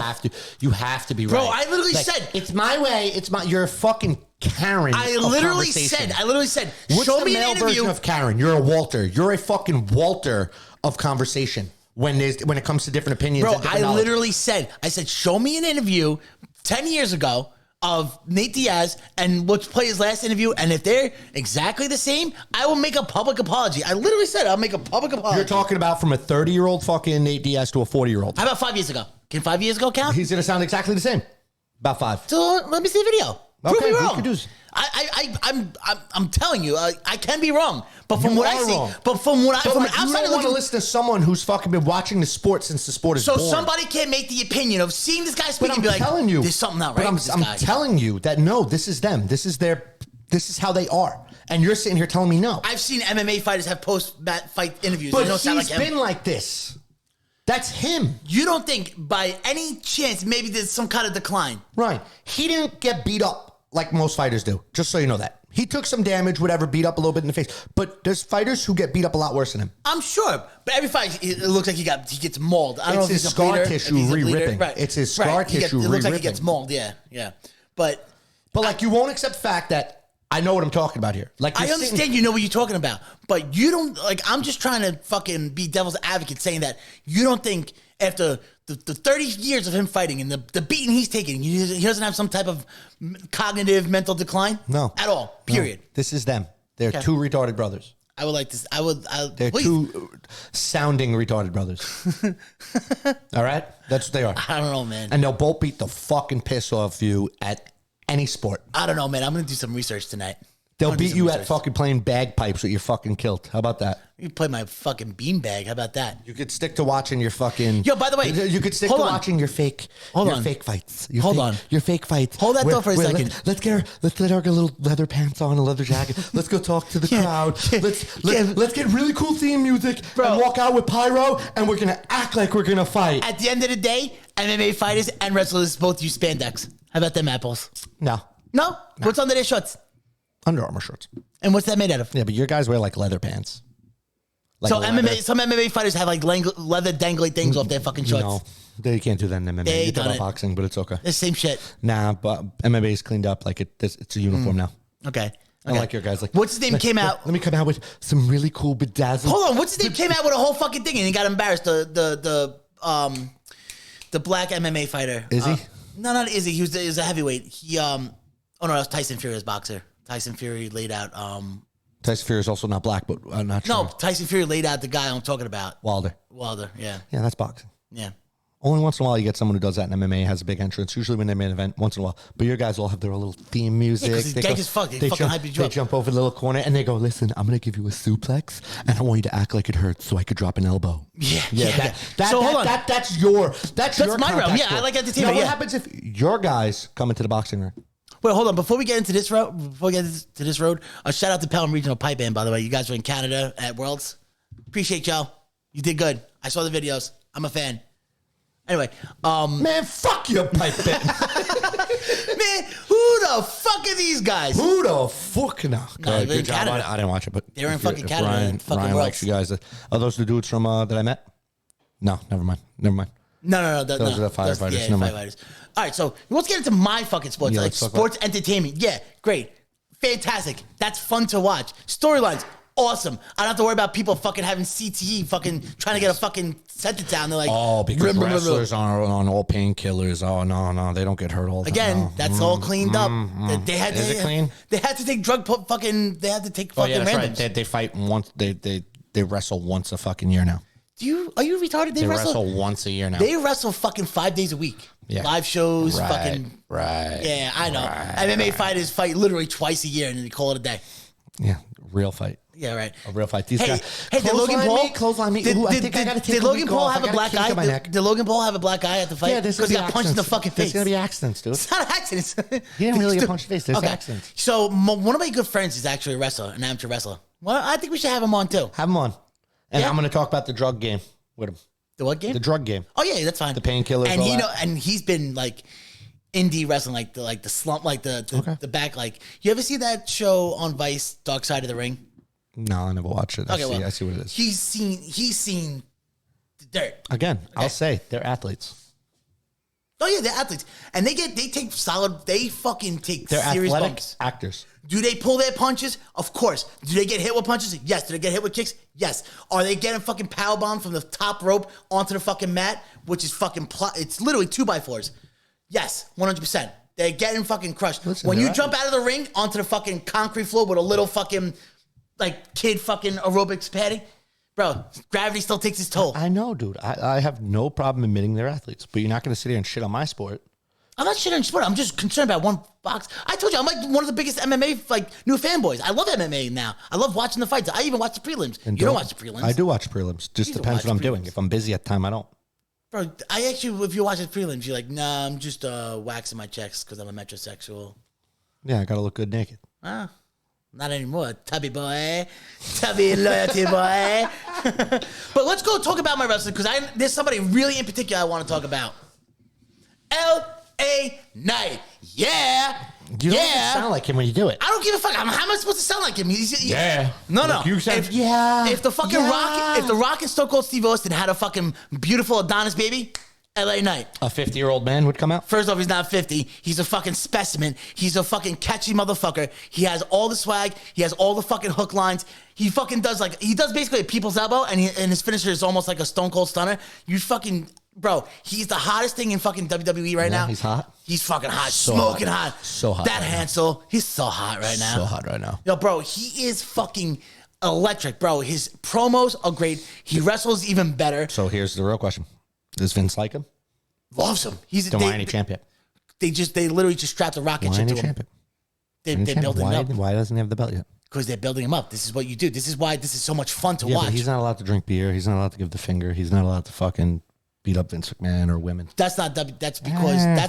You have to be Bro, right. I literally Like, said- it's my way. You're a fucking Karen. I of literally conversation. said, What's show the me male an interview. version of Karen? You're a Walter. You're a fucking Walter of conversation when it comes to different opinions. Bro, and different I knowledge. literally said, show me an interview 10 years ago of Nate Diaz and let's play his last interview. And if they're exactly the same, I will make a public apology. I literally said I'll make a public apology. You're talking about from a 30-year-old fucking Nate Diaz to a 40-year-old. How about 5 years ago? Can 5 years ago count? He's going to sound exactly the same. About 5. So let me see the video. Prove Okay, me we wrong. could do- I'm telling you, I can be wrong. But from You what I are see, wrong. but from what I But from like, an you outsider don't want to looking, listen to someone who's fucking been watching the sport since the sport is so born. somebody can't make the opinion of seeing this guy speak But and I'm be like, telling you, there's something not right with this I'm guy. telling you that no, this is them. This is how they are. And you're sitting here telling me no. I've seen MMA fighters have post-fight interviews. But They don't sound he's like him. been like this. That's him. You don't think by any chance maybe there's some kind of decline? Right. He didn't get beat up like most fighters do. Just so you know that. He took some damage, whatever, beat up a little bit in the face. But there's fighters who get beat up a lot worse than him. I'm sure, but every fight it looks like he gets mauled. I don't know It's if he's his a bleeder, scar if tissue he's a bleeder. re-ripping. Right. It's his scar tissue It looks like he re-ripping. gets mauled. Yeah. But But like, you won't accept the fact that I know what I'm talking about here. Like I understand you know what you're talking about, but you don't like. I'm just trying to fucking be devil's advocate, saying that you don't think after the 30 years of him fighting and the beating he's taking, he doesn't have some type of cognitive mental decline. No, at all. Period. No. This is them. They're two retarded brothers. I would like to. They're two sounding retarded brothers. All right, that's what they are. I don't know, man. And they'll both beat the fucking piss off you at any sport. I don't know, man. I'm gonna do some research tonight. They'll beat you at fucking playing bagpipes with your fucking kilt. How about that? You play my fucking beanbag. How about that? You could stick to watching your fucking. Yo, by the way, you could stick to watching your fake. Fake fights. Your fake fights. Hold that thought for a second. Let's let our little leather pants on, a leather jacket. Let's go talk to the crowd. Let's get really cool theme music and walk out with pyro, and we're gonna act like we're gonna fight. At the end of the day, MMA fighters and wrestlers both use spandex. How about them apples? No. What's under their shorts? Under Armour shorts. And what's that made out of? Yeah, but your guys wear like leather pants. Like so some MMA fighters have like leather dangly things off their fucking shorts. No, they can't do that in MMA. They do boxing, but it's okay. The same shit. Nah, but MMA is cleaned up. Like it's a uniform now. Okay. I like your guys. Like, what's his name came out? Let me come out with some really cool bedazzled. Hold on, what's his name came out with a whole fucking thing and he got embarrassed. The black MMA fighter. Izzy? No, not Izzy. He was a heavyweight. He oh no, that was Tyson Fury's boxer. Tyson Fury laid out. Tyson Fury is also not black, but I'm not sure. No, Tyson Fury laid out the guy I'm talking about. Wilder, yeah. Yeah, that's boxing. Yeah. Only once in a while you get someone who does that in MMA, has a big entrance, usually when they main event, once in a while. But your guys all have their own little theme music. Yeah, because gang as fuck. They fucking hype you up. They jump over the little corner and they go, listen, I'm going to give you a suplex and I want you to act like it hurts so I could drop an elbow. Yeah. Hold on. That's your my realm. Yeah, I like entertainment. What happens if your guys come into the boxing ring? Wait, hold on. Before we get into this road, a shout out to Pelham Regional Pipe Band, by the way. You guys were in Canada at Worlds. Appreciate y'all. You did good. I saw the videos. I'm a fan. Anyway, man, fuck your pipe band. Man, who the fuck are these guys? Who the fuck? No, good job. I didn't watch it, but they were in fucking Canada. Ryan likes you guys. Are those the dudes from that I met? No, never mind. No. Those are the firefighters. Yeah, firefighters. All right, so let's get into my fucking sports. Like sports entertainment. Yeah, great. Fantastic. That's fun to watch. Storylines. Awesome. I don't have to worry about people fucking having CTE, fucking trying to get a fucking sentence down. They're like, because wrestlers are on all painkillers. Oh, no, they don't get hurt all the time. Again, that's all cleaned up. They had Is it clean? They had to take They had to take fucking randoms. Right. They fight once. They wrestle once a fucking year now. Are you retarded? They wrestle once a year now. They wrestle fucking 5 days a week. Yeah. Live shows, Right. Yeah, I know. MMA fighters fight literally twice a year and then they call it a day. Yeah, real fight. Yeah, right. A real fight. These guys. Hey, did Logan Paul close-line me? Did Logan Paul have a black eye? Did Logan Paul have a black eye at the fight? Yeah, because he got punched in the fucking face. There's gonna be accidents, dude. It's not accidents. He didn't really get punched in the face. There's accidents. So one of my good friends is actually a wrestler, an amateur wrestler. Well, I think we should have him on too. Have him on, and I'm gonna talk about the drug game with him. The what game? The drug game. Oh yeah, that's fine. The painkillers. And and he's been like indie wrestling, like the slump, like the back. Like, you ever see that show on Vice, Dark Side of the Ring? No, I never watched it. I see what it is. He's seen the dirt. Again, I'll say they're athletes. Oh yeah, they're athletes, and they fucking take they're serious athletic bumps. Actors. Do they pull their punches? Of course. Do they get hit with punches? Yes. Do they get hit with kicks? Yes. Are they getting fucking powerbombed from the top rope onto the fucking mat, which is fucking it's literally 2x4s? Yes, 100%. They're getting fucking crushed. Listen, when you jump out of the ring onto the fucking concrete floor with a little fucking like kid fucking aerobics padding, bro, gravity still takes its toll. I know, dude. I have no problem admitting they're athletes, but you're not going to sit here and shit on my sport. I'm not shitting on sport. I'm just concerned about one box. I told you, I'm like one of the biggest MMA like new fanboys. I love MMA now. I love watching the fights. I even watch the prelims. And you don't watch the prelims. I do watch prelims. Just depends what I'm doing. If I'm busy at the time, I don't. Bro, I actually, if you watch the prelims, you're like, nah, I'm just waxing my checks because I'm a metrosexual. Yeah, I got to look good naked. Not anymore. Tubby boy. Tubby loyalty boy. But let's go talk about my wrestling because there's somebody really in particular I want to talk about. L.A Knight. Yeah. You don't even sound like him when you do it. I don't give a fuck. How am I supposed to sound like him? No. Look, you sound, if the fucking Rock, if the Rock and Stone Cold Steve Austin had a fucking beautiful Adonis baby, L.A. Knight. A 50-year-old man would come out? First off, he's not 50. He's a fucking specimen. He's a fucking catchy motherfucker. He has all the swag. He has all the fucking hook lines. He fucking does he does basically a people's elbow, and his finisher is almost like a Stone Cold Stunner. You fucking, bro, he's the hottest thing in fucking WWE right now. He's hot? He's fucking hot. So Smoking hot. hot. So hot That right now. Hansel, he's so hot right now. So hot right now. Yo, bro, he is fucking electric, bro. His promos are great. He wrestles even better. So here's the real question. Does Vince like him? Loves him. He's Then why ain't he champion? They literally just strapped a rocket Why ship ain't to he him. champion? They're building him up Why doesn't he have the belt yet? because they're building him up. This is what you do. This is why this is so much fun to Yeah, watch. but he's not allowed to drink beer. He's not allowed to give the finger. He's not allowed to fucking beat up Vince McMahon or women. That's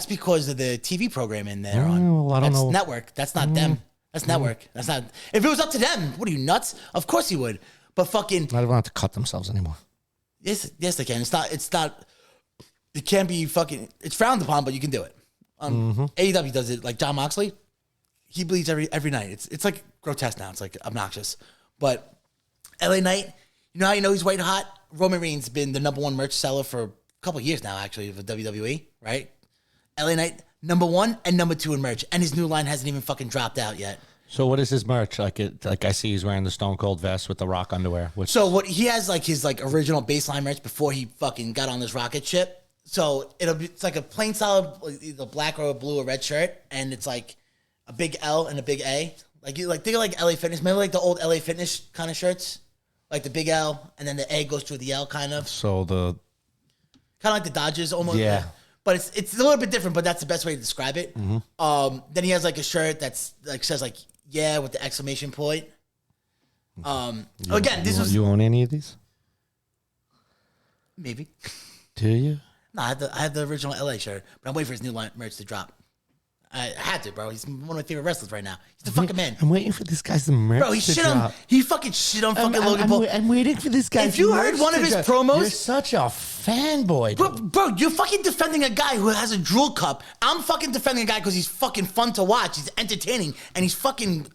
because of the TV programming they're on. Well, I don't That's know. network. That's not them. That's network. That's not. If it was up to them, what are you nuts? Of course he would. But fucking Not even have to cut themselves anymore. yes, they can. It's not. It can't be fucking. It's frowned upon, but you can do it. AEW does it like John Moxley. He bleeds every night. It's like grotesque now. It's like obnoxious. But L.A. Knight, you know how you know he's white hot? Roman Reigns been the number one merch seller for a couple of years now, actually, for WWE, right? L.A. Knight, number 1 and number 2 in merch. And his new line hasn't even fucking dropped out yet. So what is his merch? Like I see he's wearing the Stone Cold vest with the Rock underwear. So what he has like his like original baseline merch before he fucking got on this rocket ship. So it's like a plain solid either black or a blue or red shirt, and it's like a big L and a big A. Like think of like LA Fitness, maybe like the old LA Fitness kind of shirts, like the big L and then the A goes through the L kind of like the Dodgers almost. Yeah. But it's a little bit different, but that's the best way to describe it. Then he has like a shirt that's like says like yeah with the exclamation point. Again, this was you own any of these? maybe. Do you? No, I have the original LA shirt, but I'm waiting for his new line merch to drop. I had to, bro. He's one of my favorite wrestlers right now. He's the fucking man. I'm waiting for this guy's merch. Bro, he to shit on. drop. He fucking shit on fucking Logan Paul. I'm waiting for this guy. If you heard one of his promos- you're such a fanboy. Bro, you're fucking defending a guy who has a drool cup. I'm fucking defending a guy because he's fucking fun to watch. He's entertaining and he's fucking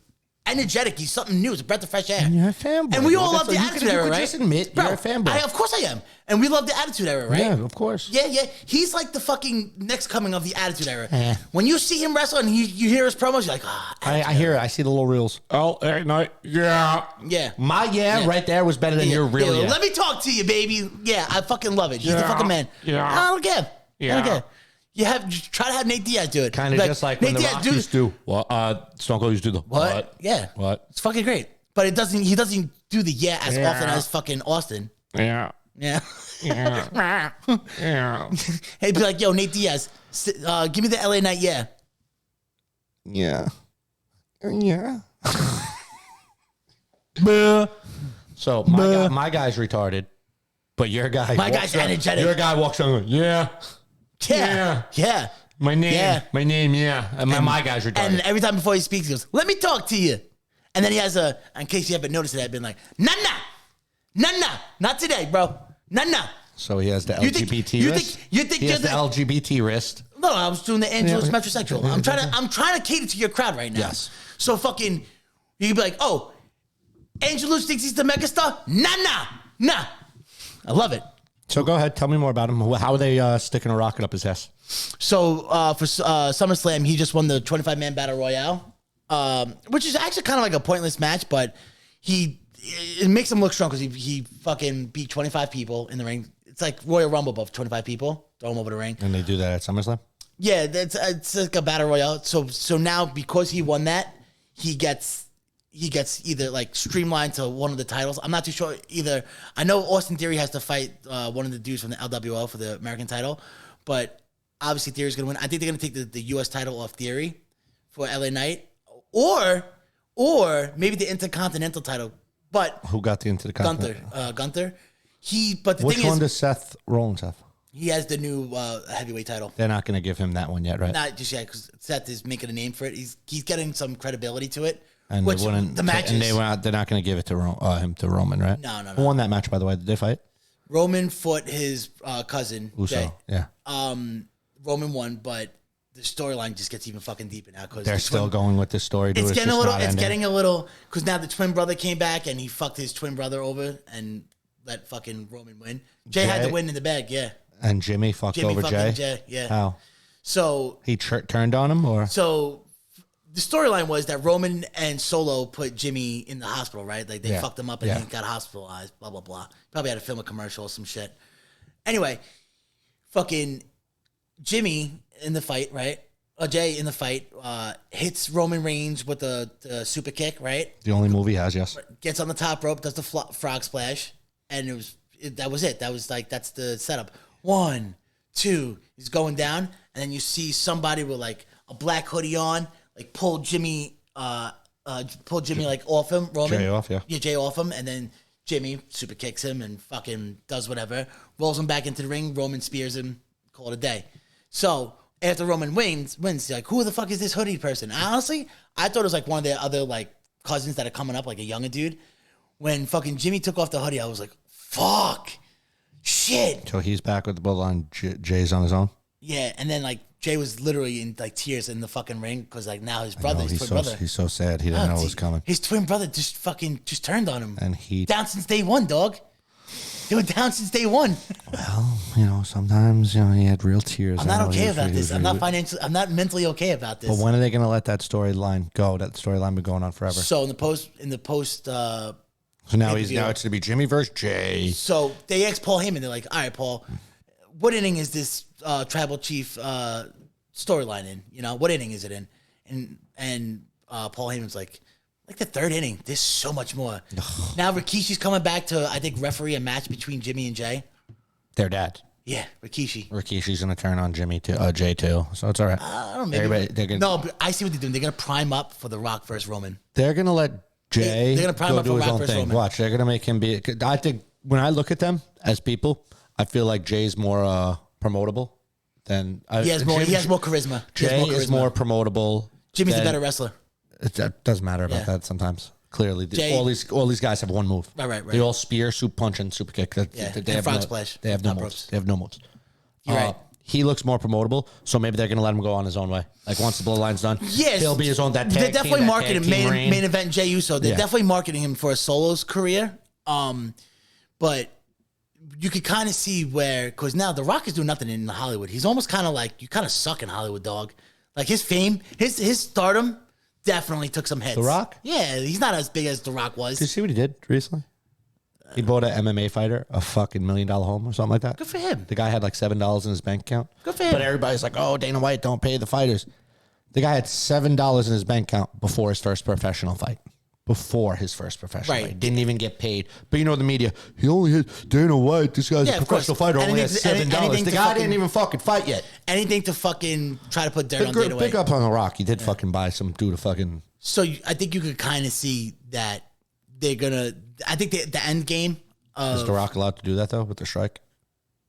energetic. He's something new. It's a breath of fresh air. And you're a fanboy. And we all Well, love the that's- Attitude you Era, could right? just admit you're a fanboy. Of course I am. And we love the Attitude Era, right? Yeah, of course. Yeah. He's like the fucking next coming of the Attitude Era. Eh. When you see him wrestle and you hear his promos, you're like, I hear it. I see the little reels. L.A. Knight. Yeah. Yeah. My right there was better than your real yeah. Let me talk to you, baby. Yeah, I fucking love it. He's the fucking man. Yeah. I don't care. Yeah. I don't care. Try to have Nate Diaz do it. Kind of just like when the Rock used to. Stone Cold used to do the what? Yeah. What? It's fucking great. But he doesn't do the as often as fucking Austin. Yeah. Yeah. Yeah. Yeah. He'd be like, yo, Nate Diaz, give me the LA Knight, yeah. Yeah. Yeah. So my guy's retarded, but your guy. My guy's energetic. Your guy walks on. Yeah. Yeah. My name. Yeah. My name. Yeah. And my guy's retarded. And every time before he speaks, he goes, let me talk to you. And then he has in case you haven't noticed it, I've been like, nah, not today, bro. Nah. So he has the LGBT wrist. You think he has the LGBT wrist. No, I was doing the Angelus metrosexual. I'm trying to cater to your crowd right now. Yes. So fucking, you could be like, oh, Angelus thinks he's the megastar? Nah. I love it. So go ahead, tell me more about him. How are they sticking a rocket up his ass? So for SummerSlam, he just won the 25-man battle royale, which is actually kind of like a pointless match, but it makes him look strong because he fucking beat 25 people in the ring. It's like Royal Rumble above 25 people. Throw him over the ring. And they do that at SummerSlam? Yeah, it's like a battle royale. So now because he won that, he gets either like streamlined to one of the titles. I'm not too sure either. I know Austin Theory has to fight one of the dudes from the LWO for the American title, but obviously Theory's going to win. I think they're going to take the US title off Theory for LA Knight, or maybe the Intercontinental title. But who got the Intercontinental? Gunther. Which one does Seth Rollins have? He has the new heavyweight title. They're not going to give him that one yet, right? Not just yet, because Seth is making a name for it. He's getting some credibility to it. And the matches. And they're not going to give it to him to Roman, right? No. Who won that match, by the way? Did they fight? Roman fought his cousin, Uso. Jay. Yeah. Roman won, but the storyline just gets even fucking deeper now because They're still going with this story. It's getting a little because now the twin brother came back and he fucked his twin brother over and let fucking Roman win. Jay had the win in the bag, yeah. And Jimmy fucked over fucking Jay? Yeah. How? So He turned on him, or? So the storyline was that Roman and Solo put Jimmy in the hospital, right? Like they fucked him up and he got hospitalized, blah, blah, blah. Probably had to film a commercial or some shit. Anyway, fucking Jimmy in the fight, right? Jay in the fight hits Roman Reigns with the super kick, right? The only move he has, yes. Gets on the top rope, does the frog splash, and that was it. That was like, that's the setup. 1, 2, he's going down, and then you see somebody with like a black hoodie on, like pull Jimmy like off him, Roman. Jay off, yeah. Yeah, Jay off him, and then Jimmy super kicks him and fucking does whatever, rolls him back into the ring, Roman spears him, call it a day. So after Roman wins, he's like, who the fuck is this hoodie person? Honestly, I thought it was like one of their other like cousins that are coming up, like a younger dude. When fucking Jimmy took off the hoodie, I was like, fuck, shit. So he's back with the bloodline. Jay's on his own? Yeah, and then like Jay was literally in like tears in the fucking ring because like now his brother, his twin brother. He's so sad. He didn't know it was coming. His twin brother just turned on him. And he down since day one, dog. They were down since day one. Well, sometimes, he had real tears. I'm not okay about this. I'm not mentally okay about this. But when are they going to let that storyline go? That storyline been going on forever. So in the post. So now it's going to be Jimmy versus Jay. So they asked Paul Heyman. They're like, all right, Paul, what inning is this tribal chief storyline in? What inning is it in? And Paul Heyman's like the third inning. There's so much more. Now Rikishi's coming back to, I think, referee a match between Jimmy and Jay. Their dad. Yeah, Rikishi. Rikishi's going to turn on Jay too. So it's all right. I don't know. No, but I see what they're doing. They're going to prime up for The Rock versus Roman. They're going to let Jay they're gonna prime go up do for his Rock own versus thing. Roman. Watch, they're going to make him be. I think when I look at them as people, I feel like Jay's more promotable than. He has more charisma. Jay is more promotable. Jimmy's a better wrestler. It doesn't matter about that sometimes. Clearly, all these guys have one move. Right. They all spear, super punch, and super kick. They have frog splash. They have no moves. They have no moves. You're right. He looks more promotable, so maybe they're going to let him go on his own way. Like once the bloodline's done, yes, he'll be his own. They're definitely marketing main event Jey Uso. They're definitely marketing him for a solo's career. But you could kind of see where, because now The Rock is doing nothing in Hollywood. He's almost kind of like, you kind of suck in Hollywood, dog. Like his fame, his stardom definitely took some hits. The Rock? Yeah, he's not as big as The Rock was. Did you see what he did recently? He bought an MMA fighter a fucking $1 million home or something like that. Good for him. The guy had like $7 in his bank account. Good for him. But everybody's like, oh, Dana White, don't pay the fighters. The guy had $7 in his bank account before his first professional fight. Fight. Didn't even get paid. But the media, he only hit Dana White. This guy's a professional fighter. Only has $7. The guy didn't even fucking fight yet. Anything to fucking try to put dirt on Dana White. Big up on The Rock. He did fucking buy some dude a fucking... So I think you could kind of see that they're going to... I think the end game... Is The Rock allowed to do that, though, with the strike?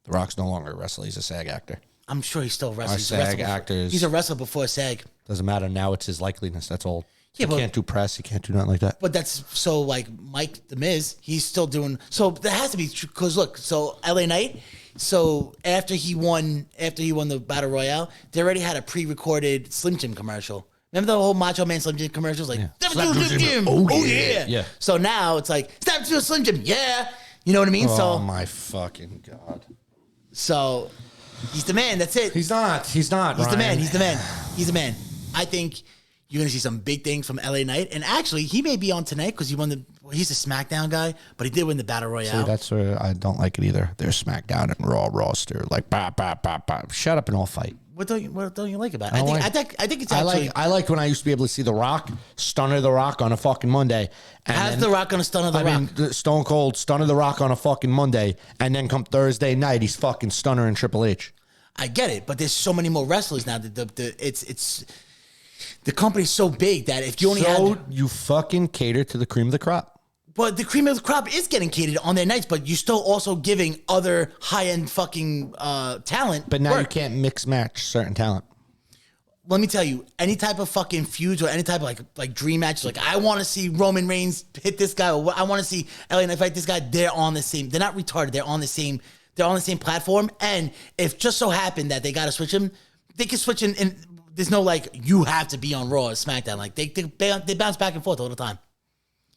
The Rock's no longer a wrestler. He's a SAG actor. I'm sure he's still a wrestler. SAG actors... He's a wrestler before SAG. Doesn't matter. Now it's his likeliness. That's all. Yeah, he can't do press. He can't do nothing like that. But that's so like Mike the Miz. He's still doing. So that has to be true. Because look, so L.A. Knight. So after he won the Battle Royale, they already had a pre-recorded Slim Jim commercial. Remember the whole Macho Man Slim Jim commercials? Like, Slim Jim. Oh yeah. So now it's like, stop to a Slim Jim. Yeah. You know what I mean? Oh my fucking God. So he's the man. That's it. He's not. He's the man. He's the man. I think you're going to see some big things from L.A. Knight. And actually, he may be on tonight because he's a SmackDown guy, but he did win the Battle Royale. See, that's where I don't like it either. They're SmackDown and Raw roster. Like, shut up and all fight. What don't you like about it? I think it's actually... I like when I used to be able to see The Rock, Stunner The Rock on a fucking Monday. How's The Rock going to Stunner The Rock? Stone Cold, Stunner The Rock on a fucking Monday, and then come Thursday night, he's fucking Stunner Triple H. I get it, but there's so many more wrestlers now. The company's so big that if you only you fucking cater to the cream of the crop. But the cream of the crop is getting catered on their nights, but you're still also giving other high-end fucking talent. But now you can't mix match certain talent. Let me tell you, any type of fucking feuds or any type of like dream matches, like I want to see Roman Reigns hit this guy, or I want to see L.A. Knight fight this guy. They're on the same. They're not retarded. They're on the same. They're on the same platform. And if just so happened that they got to switch them, they can switch in. And there's no like you have to be on Raw or SmackDown. Like they bounce back and forth all the time.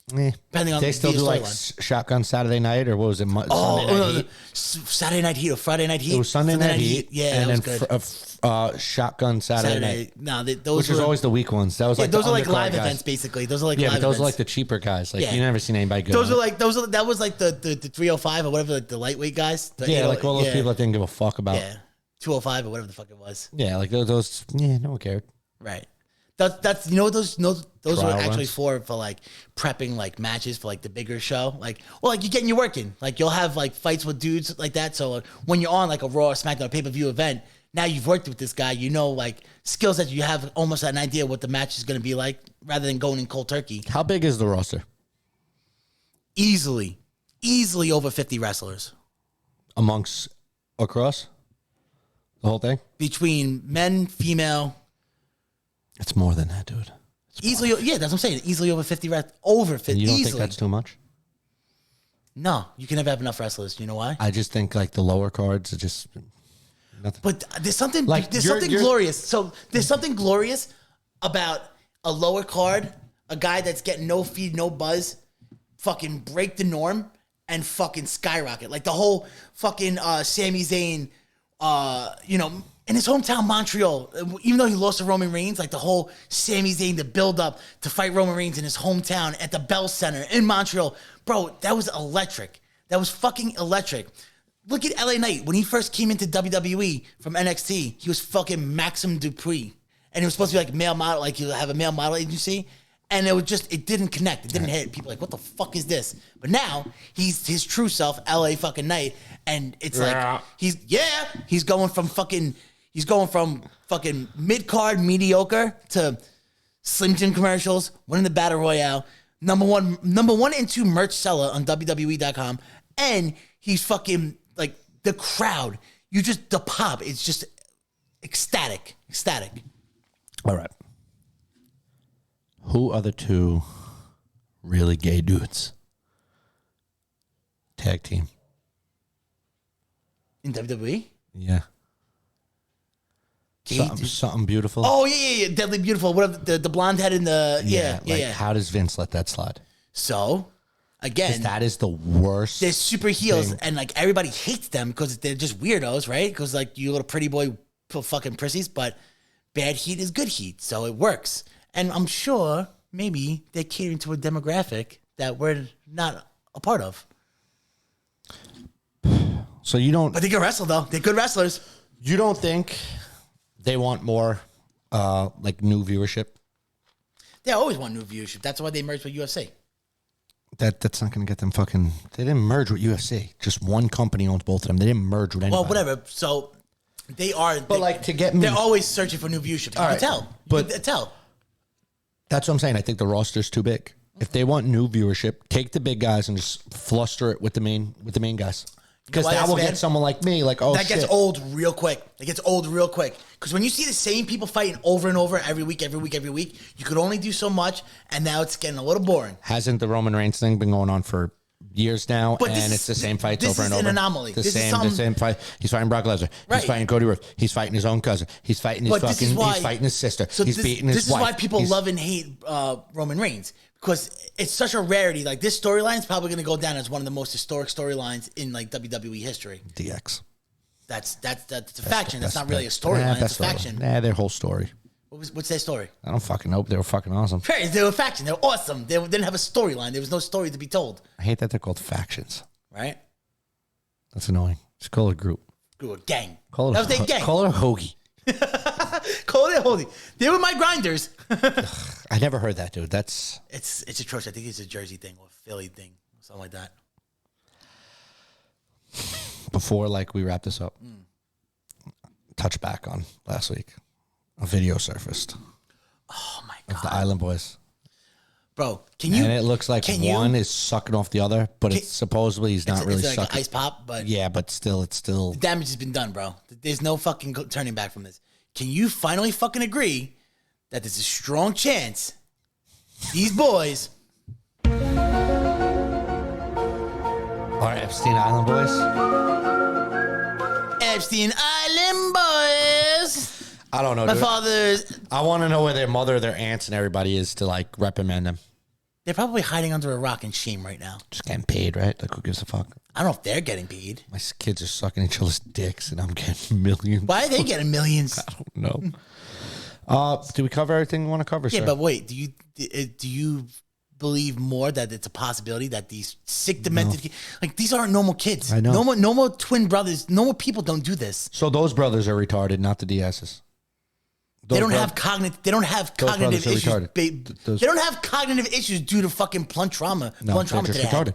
Depending on they still the do like storyline. Shotgun Saturday Night, or what was it? Sunday Night Heat? Saturday Night Heat or Friday Night Heat. It was Sunday Night Heat. Yeah, and that then was good. Shotgun Saturday Night, No, those which was were always the weak ones. That was like those the are like undercard live guys. events, basically. Those are like Yeah, live but those events. are like the cheaper guys. Like Yeah. you never seen anybody good. Those are like that was like the 305 or whatever, like the lightweight guys. The yeah, 80 like all those people that didn't give a fuck about. Yeah, 205 or whatever the fuck it was. Yeah, like those. Yeah, no one cared. Right. That's you know what those are Trial actually runs? for like prepping like matches for like the bigger show. Like like you're getting your work in. Like you'll have like fights with dudes like that. So when you're on like a Raw or SmackDown or pay-per-view event, now you've worked with this guy, you know, like skills that you have almost an idea what the match is going to be like rather than going in cold turkey. How big is the roster Easily over 50 wrestlers amongst across the whole thing? between men, female. It's more than that, dude. Easily, yeah, that's what I'm saying. Easily over 50 over 50. And you don't easily. think that's too much? No, you can never have enough wrestlers. You know why? I just think like the lower cards are just nothing. But there's something Like, there's you're- something you're- glorious. So there's something glorious about a lower card, a guy that's getting no feed, no buzz, fucking break the norm and fucking skyrocket. Like the whole fucking Sami Zayn, you know, in his hometown Montreal, even though he lost to Roman Reigns, like the whole Sami Zayn, the build up to fight Roman Reigns in his hometown at the Bell Center in Montreal, bro, that was electric. That was fucking electric. Look at L.A. Knight. When he first came into WWE from NXT, he was fucking Maxim Dupree. And he was supposed to be like male model, like you have a male model agency. And it was just, it didn't connect. It didn't hit. People were like, what the fuck is this? But now he's his true self, L.A. fucking Knight. And it's like, he's going from fucking mid-card mediocre to Slim Jim commercials, winning the Battle Royale, number one and two merch seller on WWE.com. And he's fucking like the crowd. The pop. It's just ecstatic. All right. Who are the two really gay dudes? Tag team. In WWE? Yeah. Gay dude. Something beautiful. Oh, yeah. Deadly Beautiful. Whatever, the blonde head in the... Yeah. How does Vince let that slide? So, again... That is the worst. They're super heels, thing. and like everybody hates them because they're just weirdos, right? Because like you little pretty boy fucking prissies, but bad heat is good heat, so it works. And I'm sure maybe they're catering to a demographic that we're not a part of. So you don't... But they can wrestle though. They're good wrestlers. You don't think they want more like new viewership? They always want new viewership. That's why they merged with UFC. That's not going to get them fucking... They didn't merge with UFC. Just one company owns both of them. They didn't merge with anybody. Well, whatever. So they are... But like to get me... They're always searching for new viewership. You All can right, tell. but- You can tell. That's what I'm saying. I think the roster's too big. If they want new viewership, take the big guys and just fluster it with the main guys. Because why that that's will bad? get someone like me, like, oh, That gets shit. old real quick. Because when you see the same people fighting over and over every week, you could only do so much, and now it's getting a little boring. Hasn't the Roman Reigns thing been going on for years now? But And this it's the is- same fights this over and is over. an anomaly. The This is same some- fight. He's fighting Brock Lesnar. Right. He's fighting Cody Rhodes. He's fighting his own cousin. He's fighting his But this is why he's fighting his sister. So He's beating his This wife. is why people He's- love and hate Roman Reigns, because it's such a rarity. Like this storyline is probably going to go down as one of the most historic storylines in like WWE history. DX. That's a faction. That's not really a storyline. It's a faction. Nah, their whole story. What's their story? I don't fucking know. They were fucking awesome. Right, they were a faction. They were awesome. They didn't have a storyline. There was no story to be told. I hate that they're called factions. Right? That's annoying. Just call it a group. They were a gang. Call it That was their gang. Call it a hoagie. Call it a holy. They were my grinders. I never heard that, dude. That's It's atrocious. I think it's a Jersey thing or a Philly thing, something like that. before like we wrap this up. Touch back on last week. A video surfaced Oh my of god, the Island Boys. bro! Can you? And it looks like can you- one is sucking off the other, but it's supposedly he's not really it's like sucking. ice pop, but Yeah, but still, it's still. damage has been done, bro. There's no fucking turning back from this. Can you finally fucking agree that there's a strong chance these boys Are Epstein Island Boys? Epstein Island boys? I don't know, My dude. father's I want to know where their mother, their aunts, and everybody is to like reprimand them. They're probably hiding under a rock in shame right now. Just getting paid, right? Like, who gives a fuck? I don't know if they're getting paid. My kids are sucking each other's dicks, and I'm getting millions. Why are they getting millions? I don't know. Do we cover everything you want to cover, Yeah, sir? but wait, do you believe more that it's a possibility that these sick, demented, like these aren't normal kids? I know. Normal twin brothers, normal people don't do this. So those brothers are retarded, not the Diaz's. They don't have cognitive. They don't have Those cognitive brothers are issues. retarded. They don't have cognitive issues due to fucking blunt trauma. No, blunt they're trauma just to the head. retarded.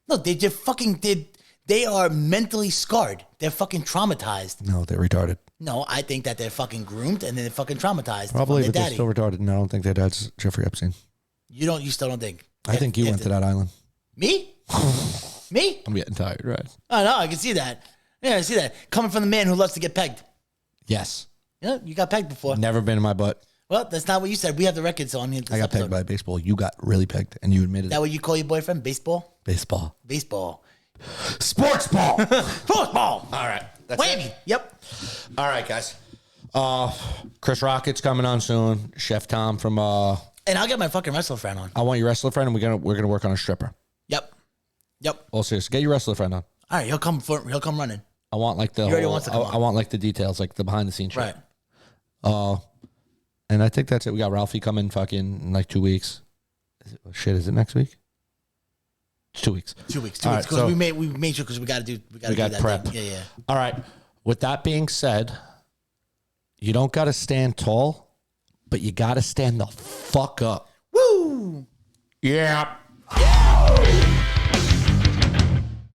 No, they just fucking did. They are mentally scarred. They're fucking traumatized. No, they're retarded. No, I think that they're fucking groomed and then they're fucking traumatized. Probably, from but their they're daddy. still retarded, and I don't think their dad's Jeffrey Epstein. You still don't think? I think you went to that island. Me? Me? I'm getting tired, right? Oh no, I can see that. Yeah, I see that. Coming from the man who loves to get pegged. Yes. Yeah, you got pegged before. Never been in my butt. Well, that's not what you said. We have the records on here. I got pegged by baseball. You got really pegged, and you admitted That it. what you call your boyfriend? Baseball? Baseball. Baseball. Sports ball. Football. All right. That's Whammy. it. Yep. All right, guys. Chris Rocket's coming on soon. Chef Tom from And I'll get my fucking wrestler friend on. I Want Your Wrestler Friend, and we're gonna work on a stripper. Yep. All serious. Get your wrestler friend on. All right, he'll come running. I want like the He already whole, wants to come on. I want like the details, like the behind the scenes shit. Right. And I think that's it. We got Ralphie coming fucking in like 2 weeks. Is it next week? It's 2 weeks. 2 weeks. All right, Because so- we made sure because we got We do got that prep. thing. Yeah. All right. With that being said, you don't got to stand tall, but you got to stand the fuck up. Woo! Yeah. Yeah!